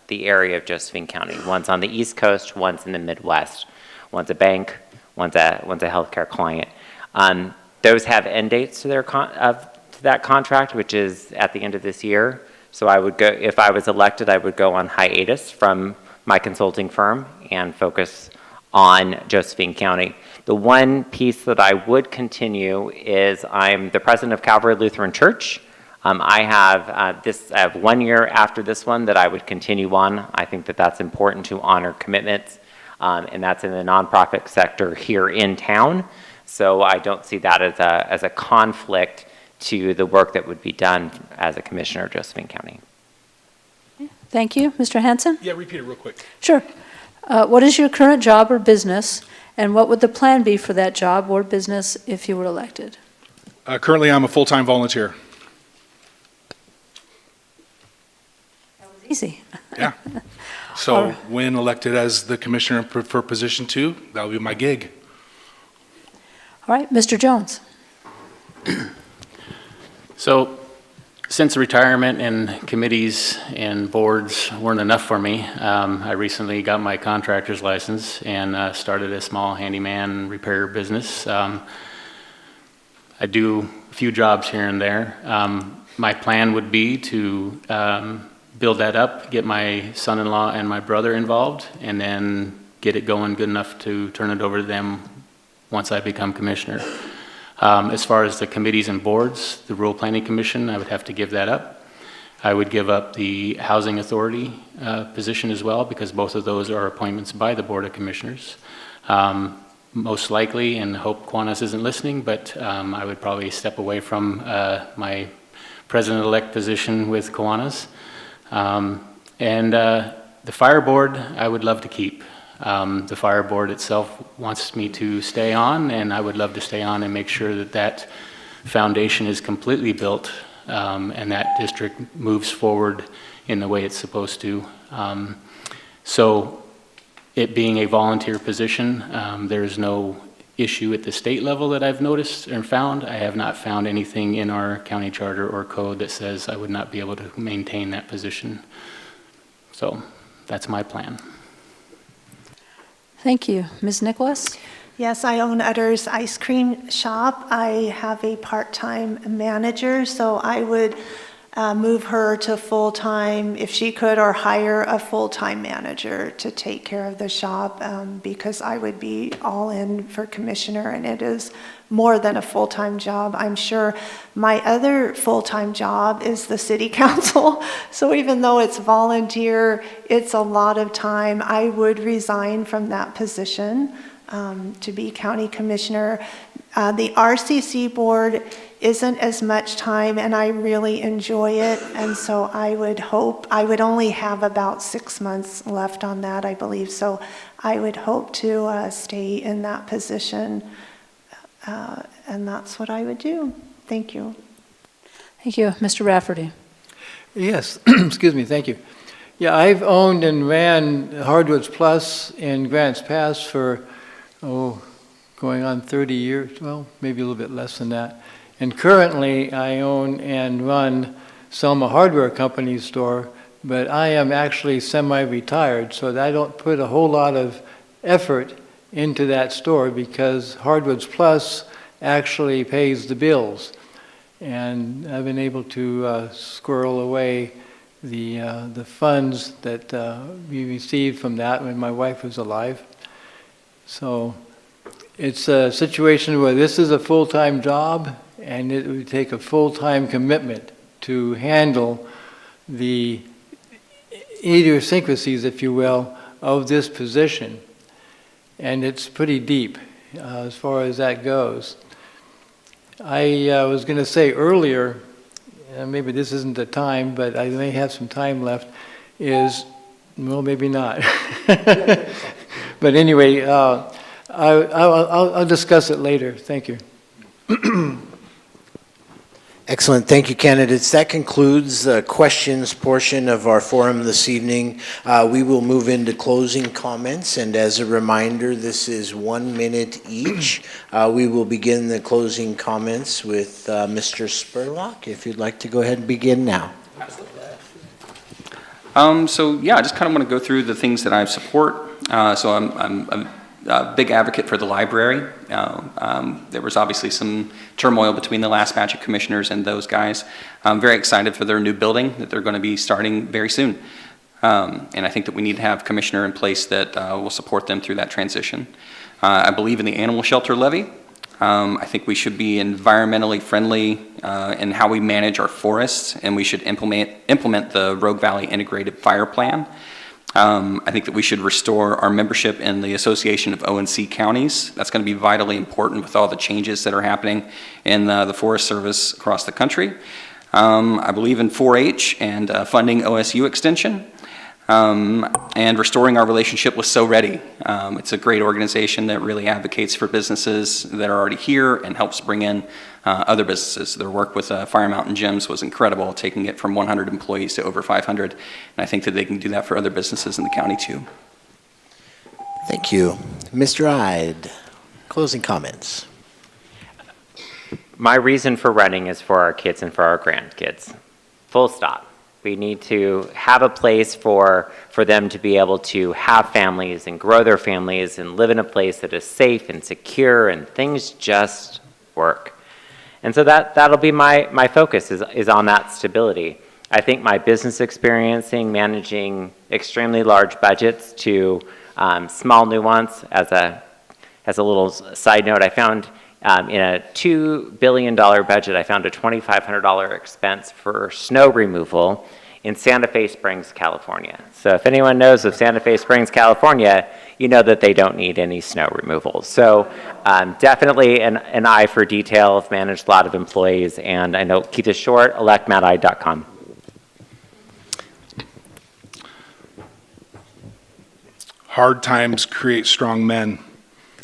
the area of Josephine County. One's on the East Coast, one's in the Midwest. One's a bank, one's a healthcare client. Those have end dates to to that contract, which is at the end of this year. So I would go, if I was elected, I would go on hiatus from my consulting firm and focus on Josephine County. The one piece that I would continue is I'm the president of Calvary Lutheran Church. I have 1 year after this one that I would continue on. I think that that's important to honor commitments, and that's in the nonprofit sector here in town. So I don't see that as a conflict to the work that would be done as a commissioner of Josephine County. Thank you. Mr. Hanson? Yeah, repeat it real quick. Sure. What is your current job or business, and what would the plan be for that job or business if you were elected? Currently, I'm a full-time volunteer. Easy. Yeah. So when elected as the commissioner for position 2, that'll be my gig. All right, Mr. Jones. So, since retirement and committees and boards weren't enough for me, I recently got my contractor's license and started a small handyman repair business. I do a few jobs here and there. My plan would be to build that up, get my son-in-law and my brother involved, and then get it going good enough to turn it over to them once I become commissioner. As far as the committees and boards, the Rural Planning Commission, I would have to give that up. I would give up the Housing Authority position as well, because both of those are appointments by the Board of Commissioners. Most likely, and hope Kiwanis isn't listening, but I would probably step away from my president-elect position with Kiwanis. The Fire Board, I would love to keep. The Fire Board itself wants me to stay on, and I would love to stay on and make sure that that foundation is completely built and that district moves forward in the way it's supposed to. So it being a volunteer position, there's no issue at the state level that I've noticed or found. I have not found anything in our county charter or code that says I would not be able to maintain that position. So that's my plan. Thank you. Ms. Nicholas? Yes, I own Utter's Ice Cream Shop. I have a part-time manager, so I would move her to full-time if she could, or hire a full-time manager to take care of the shop, because I would be all in for commissioner, and it is more than a full-time job. I'm sure my other full-time job is the city council, so even though it's volunteer, it's a lot of time. I would resign from that position to be county commissioner. The RCC board isn't as much time, and I really enjoy it, and so I would hope, I would only have about 6 months left on that, I believe, so I would hope to stay in that position, and that's what I would do. Thank you. Thank you. Mr. Rafferty? Yes, excuse me, thank you. Yeah, I've owned and ran Hardwoods Plus in Grants Pass for, going on 30 years, well, maybe a little bit less than that. And currently, I own and run Selma Hardware Company store, but I am actually semi-retired, so that I don't put a whole lot of effort into that store because Hardwoods Plus actually pays the bills. And I've been able to squirrel away the funds that we received from that when my wife was alive. So it's a situation where this is a full-time job, and it would take a full-time commitment to handle the idiosyncrasies, if you will, of this position. And it's pretty deep as far as that goes. I was going to say earlier, maybe this isn't the time, but I may have some time left, well, maybe not. But anyway, I'll discuss it later. Thank you. Excellent. Thank you, candidates. That concludes the questions portion of our forum this evening. We will move into closing comments, and as a reminder, this is 1 minute each. We will begin the closing comments with Mr. Spurlock. If you'd like to go ahead and begin now. So yeah, I just kind of want to go through the things that I support. So I'm a big advocate for the library. There was obviously some turmoil between the last batch of commissioners and those guys. I'm very excited for their new building that they're going to be starting very soon. And I think that we need to have a commissioner in place that will support them through that transition. I believe in the animal shelter levy. I think we should be environmentally friendly in how we manage our forests, and we should implement the Rogue Valley Integrated Fire Plan. I think that we should restore our membership in the Association of ONC Counties. That's going to be vitally important with all the changes that are happening in the Forest Service across the country. I believe in 4-H and funding OSU extension. And restoring our relationship with So Ready. It's a great organization that really advocates for businesses that are already here and helps bring in other businesses. Their work with Fire Mountain Gyms was incredible, taking it from 100 employees to over 500. And I think that they can do that for other businesses in the county too. Thank you. Mr. Ide, closing comments. My reason for running is for our kids and for our grandkids. Full stop. We need to have a place for them to be able to have families and grow their families and live in a place that is safe and secure and things just work. And so that'll be my focus is on that stability. I think my business experience managing extremely large budgets to small nuance, as a little side note, I found in a $2 billion budget, I found a $2,500 expense for snow removal in Santa Fe Springs, California. So if anyone knows of Santa Fe Springs, California, you know that they don't need any snow removal. So definitely an eye for detail. I've managed a lot of employees, and I know, keep this short, electmattide.com. Hard times create strong men.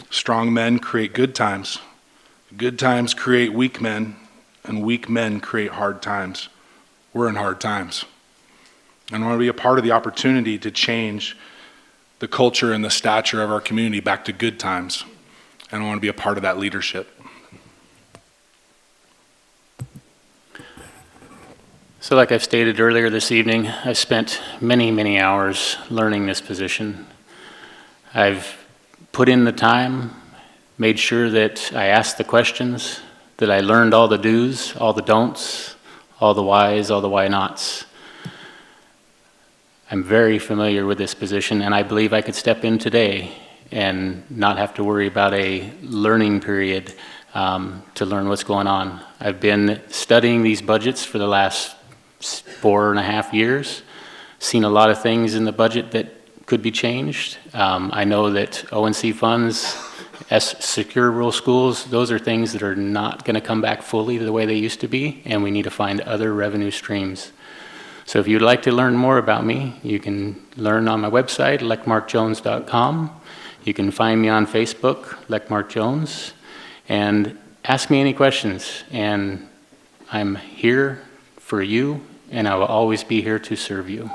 Strong men create good times. Good times create weak men, and weak men create hard times. We're in hard times. And I want to be a part of the opportunity to change the culture and the stature of our community back to good times. And I want to be a part of that leadership. So like I've stated earlier this evening, I've spent many, many hours learning this position. I've put in the time, made sure that I asked the questions, that I learned all the do's, all the don'ts, all the whys, all the why nots. I'm very familiar with this position, and I believe I could step in today and not have to worry about a learning period to learn what's going on. I've been studying these budgets for the last 4.5 years, seen a lot of things in the budget that could be changed. I know that ONC funds, secure rural schools, those are things that are not going to come back fully the way they used to be, and we need to find other revenue streams. So if you'd like to learn more about me, you can learn on my website, electmarkjones.com. You can find me on Facebook, electmarkjones, and ask me any questions. And I'm here for you, and I will always be here to serve you.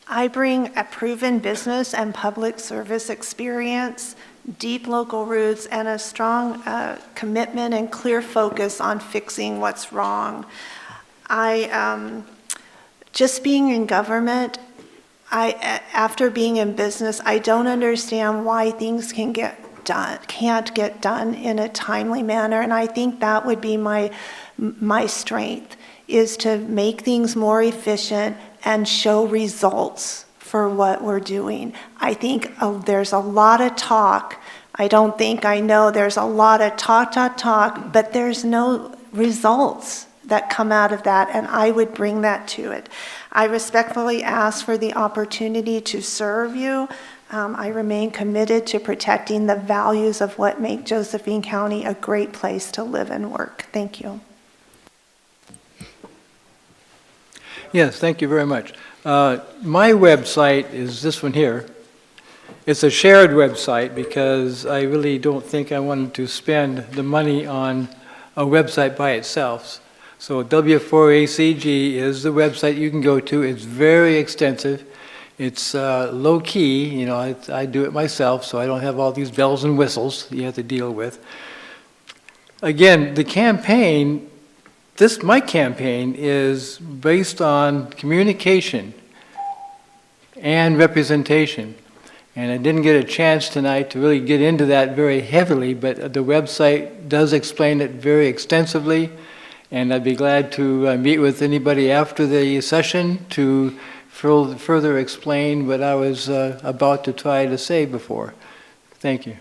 I bring a proven business and public service experience, deep local roots, and a strong commitment and clear focus on fixing what's wrong. Just being in government, after being in business, I don't understand why things can't get done in a timely manner, and I think that would be my strength, is to make things more efficient and show results for what we're doing. I think there's a lot of talk. I know there's a lot of talk, but there's no results that come out of that, and I would bring that to it. I respectfully ask for the opportunity to serve you. I remain committed to protecting the values of what make Josephine County a great place to live and work. Thank you. Yes, thank you very much. My website is this one here, It's a shared website because I really don't think I wanted to spend the money on a website by itself. So W4ACG is the website you can go to. It's very extensive. It's low-key, you know, I do it myself, so I don't have all these bells and whistles you have to deal with. Again, the campaign, my campaign is based on communication and representation. And I didn't get a chance tonight to really get into that very heavily, but the website does explain it very extensively. And I'd be glad to meet with anybody after the session to further explain what I was about to try to say before. Thank you.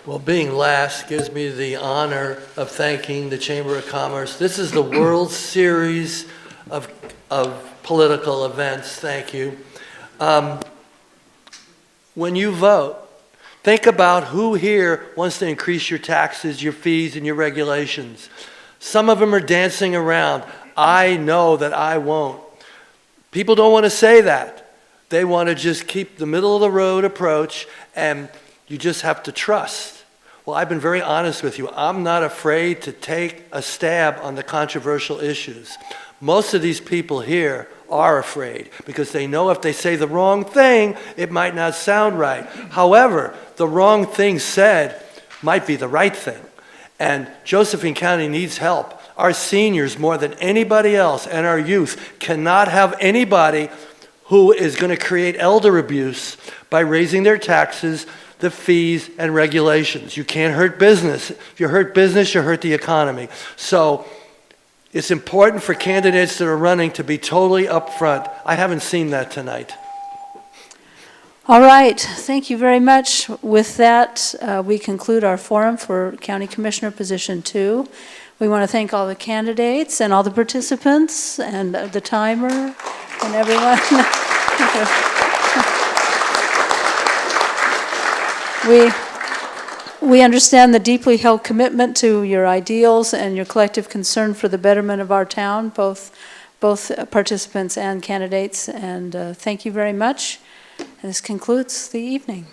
Well, being last gives me the honor of thanking the Chamber of Commerce. This is the World Series of political events. Thank you. When you vote, think about who here wants to increase your taxes, your fees, and your regulations. Some of them are dancing around. I know that I won't. People don't want to say that. They want to just keep the middle of the road approach, and you just have to trust. Well, I've been very honest with you. I'm not afraid to take a stab on the controversial issues. Most of these people here are afraid because they know if they say the wrong thing, it might not sound right. However, the wrong thing said might be the right thing. And Josephine County needs help. Our seniors, more than anybody else, and our youth cannot have anybody who is going to create elder abuse by raising their taxes, the fees, and regulations. You can't hurt business. If you hurt business, you hurt the economy. So it's important for candidates that are running to be totally upfront. I haven't seen that tonight. All right, thank you very much. With that, we conclude our forum for County Commissioner Position 2. We want to thank all the candidates and all the participants and the timer and everyone. We understand the deeply held commitment to your ideals and your collective concern for the betterment of our town, both participants and candidates, and thank you very much. And this concludes the evening.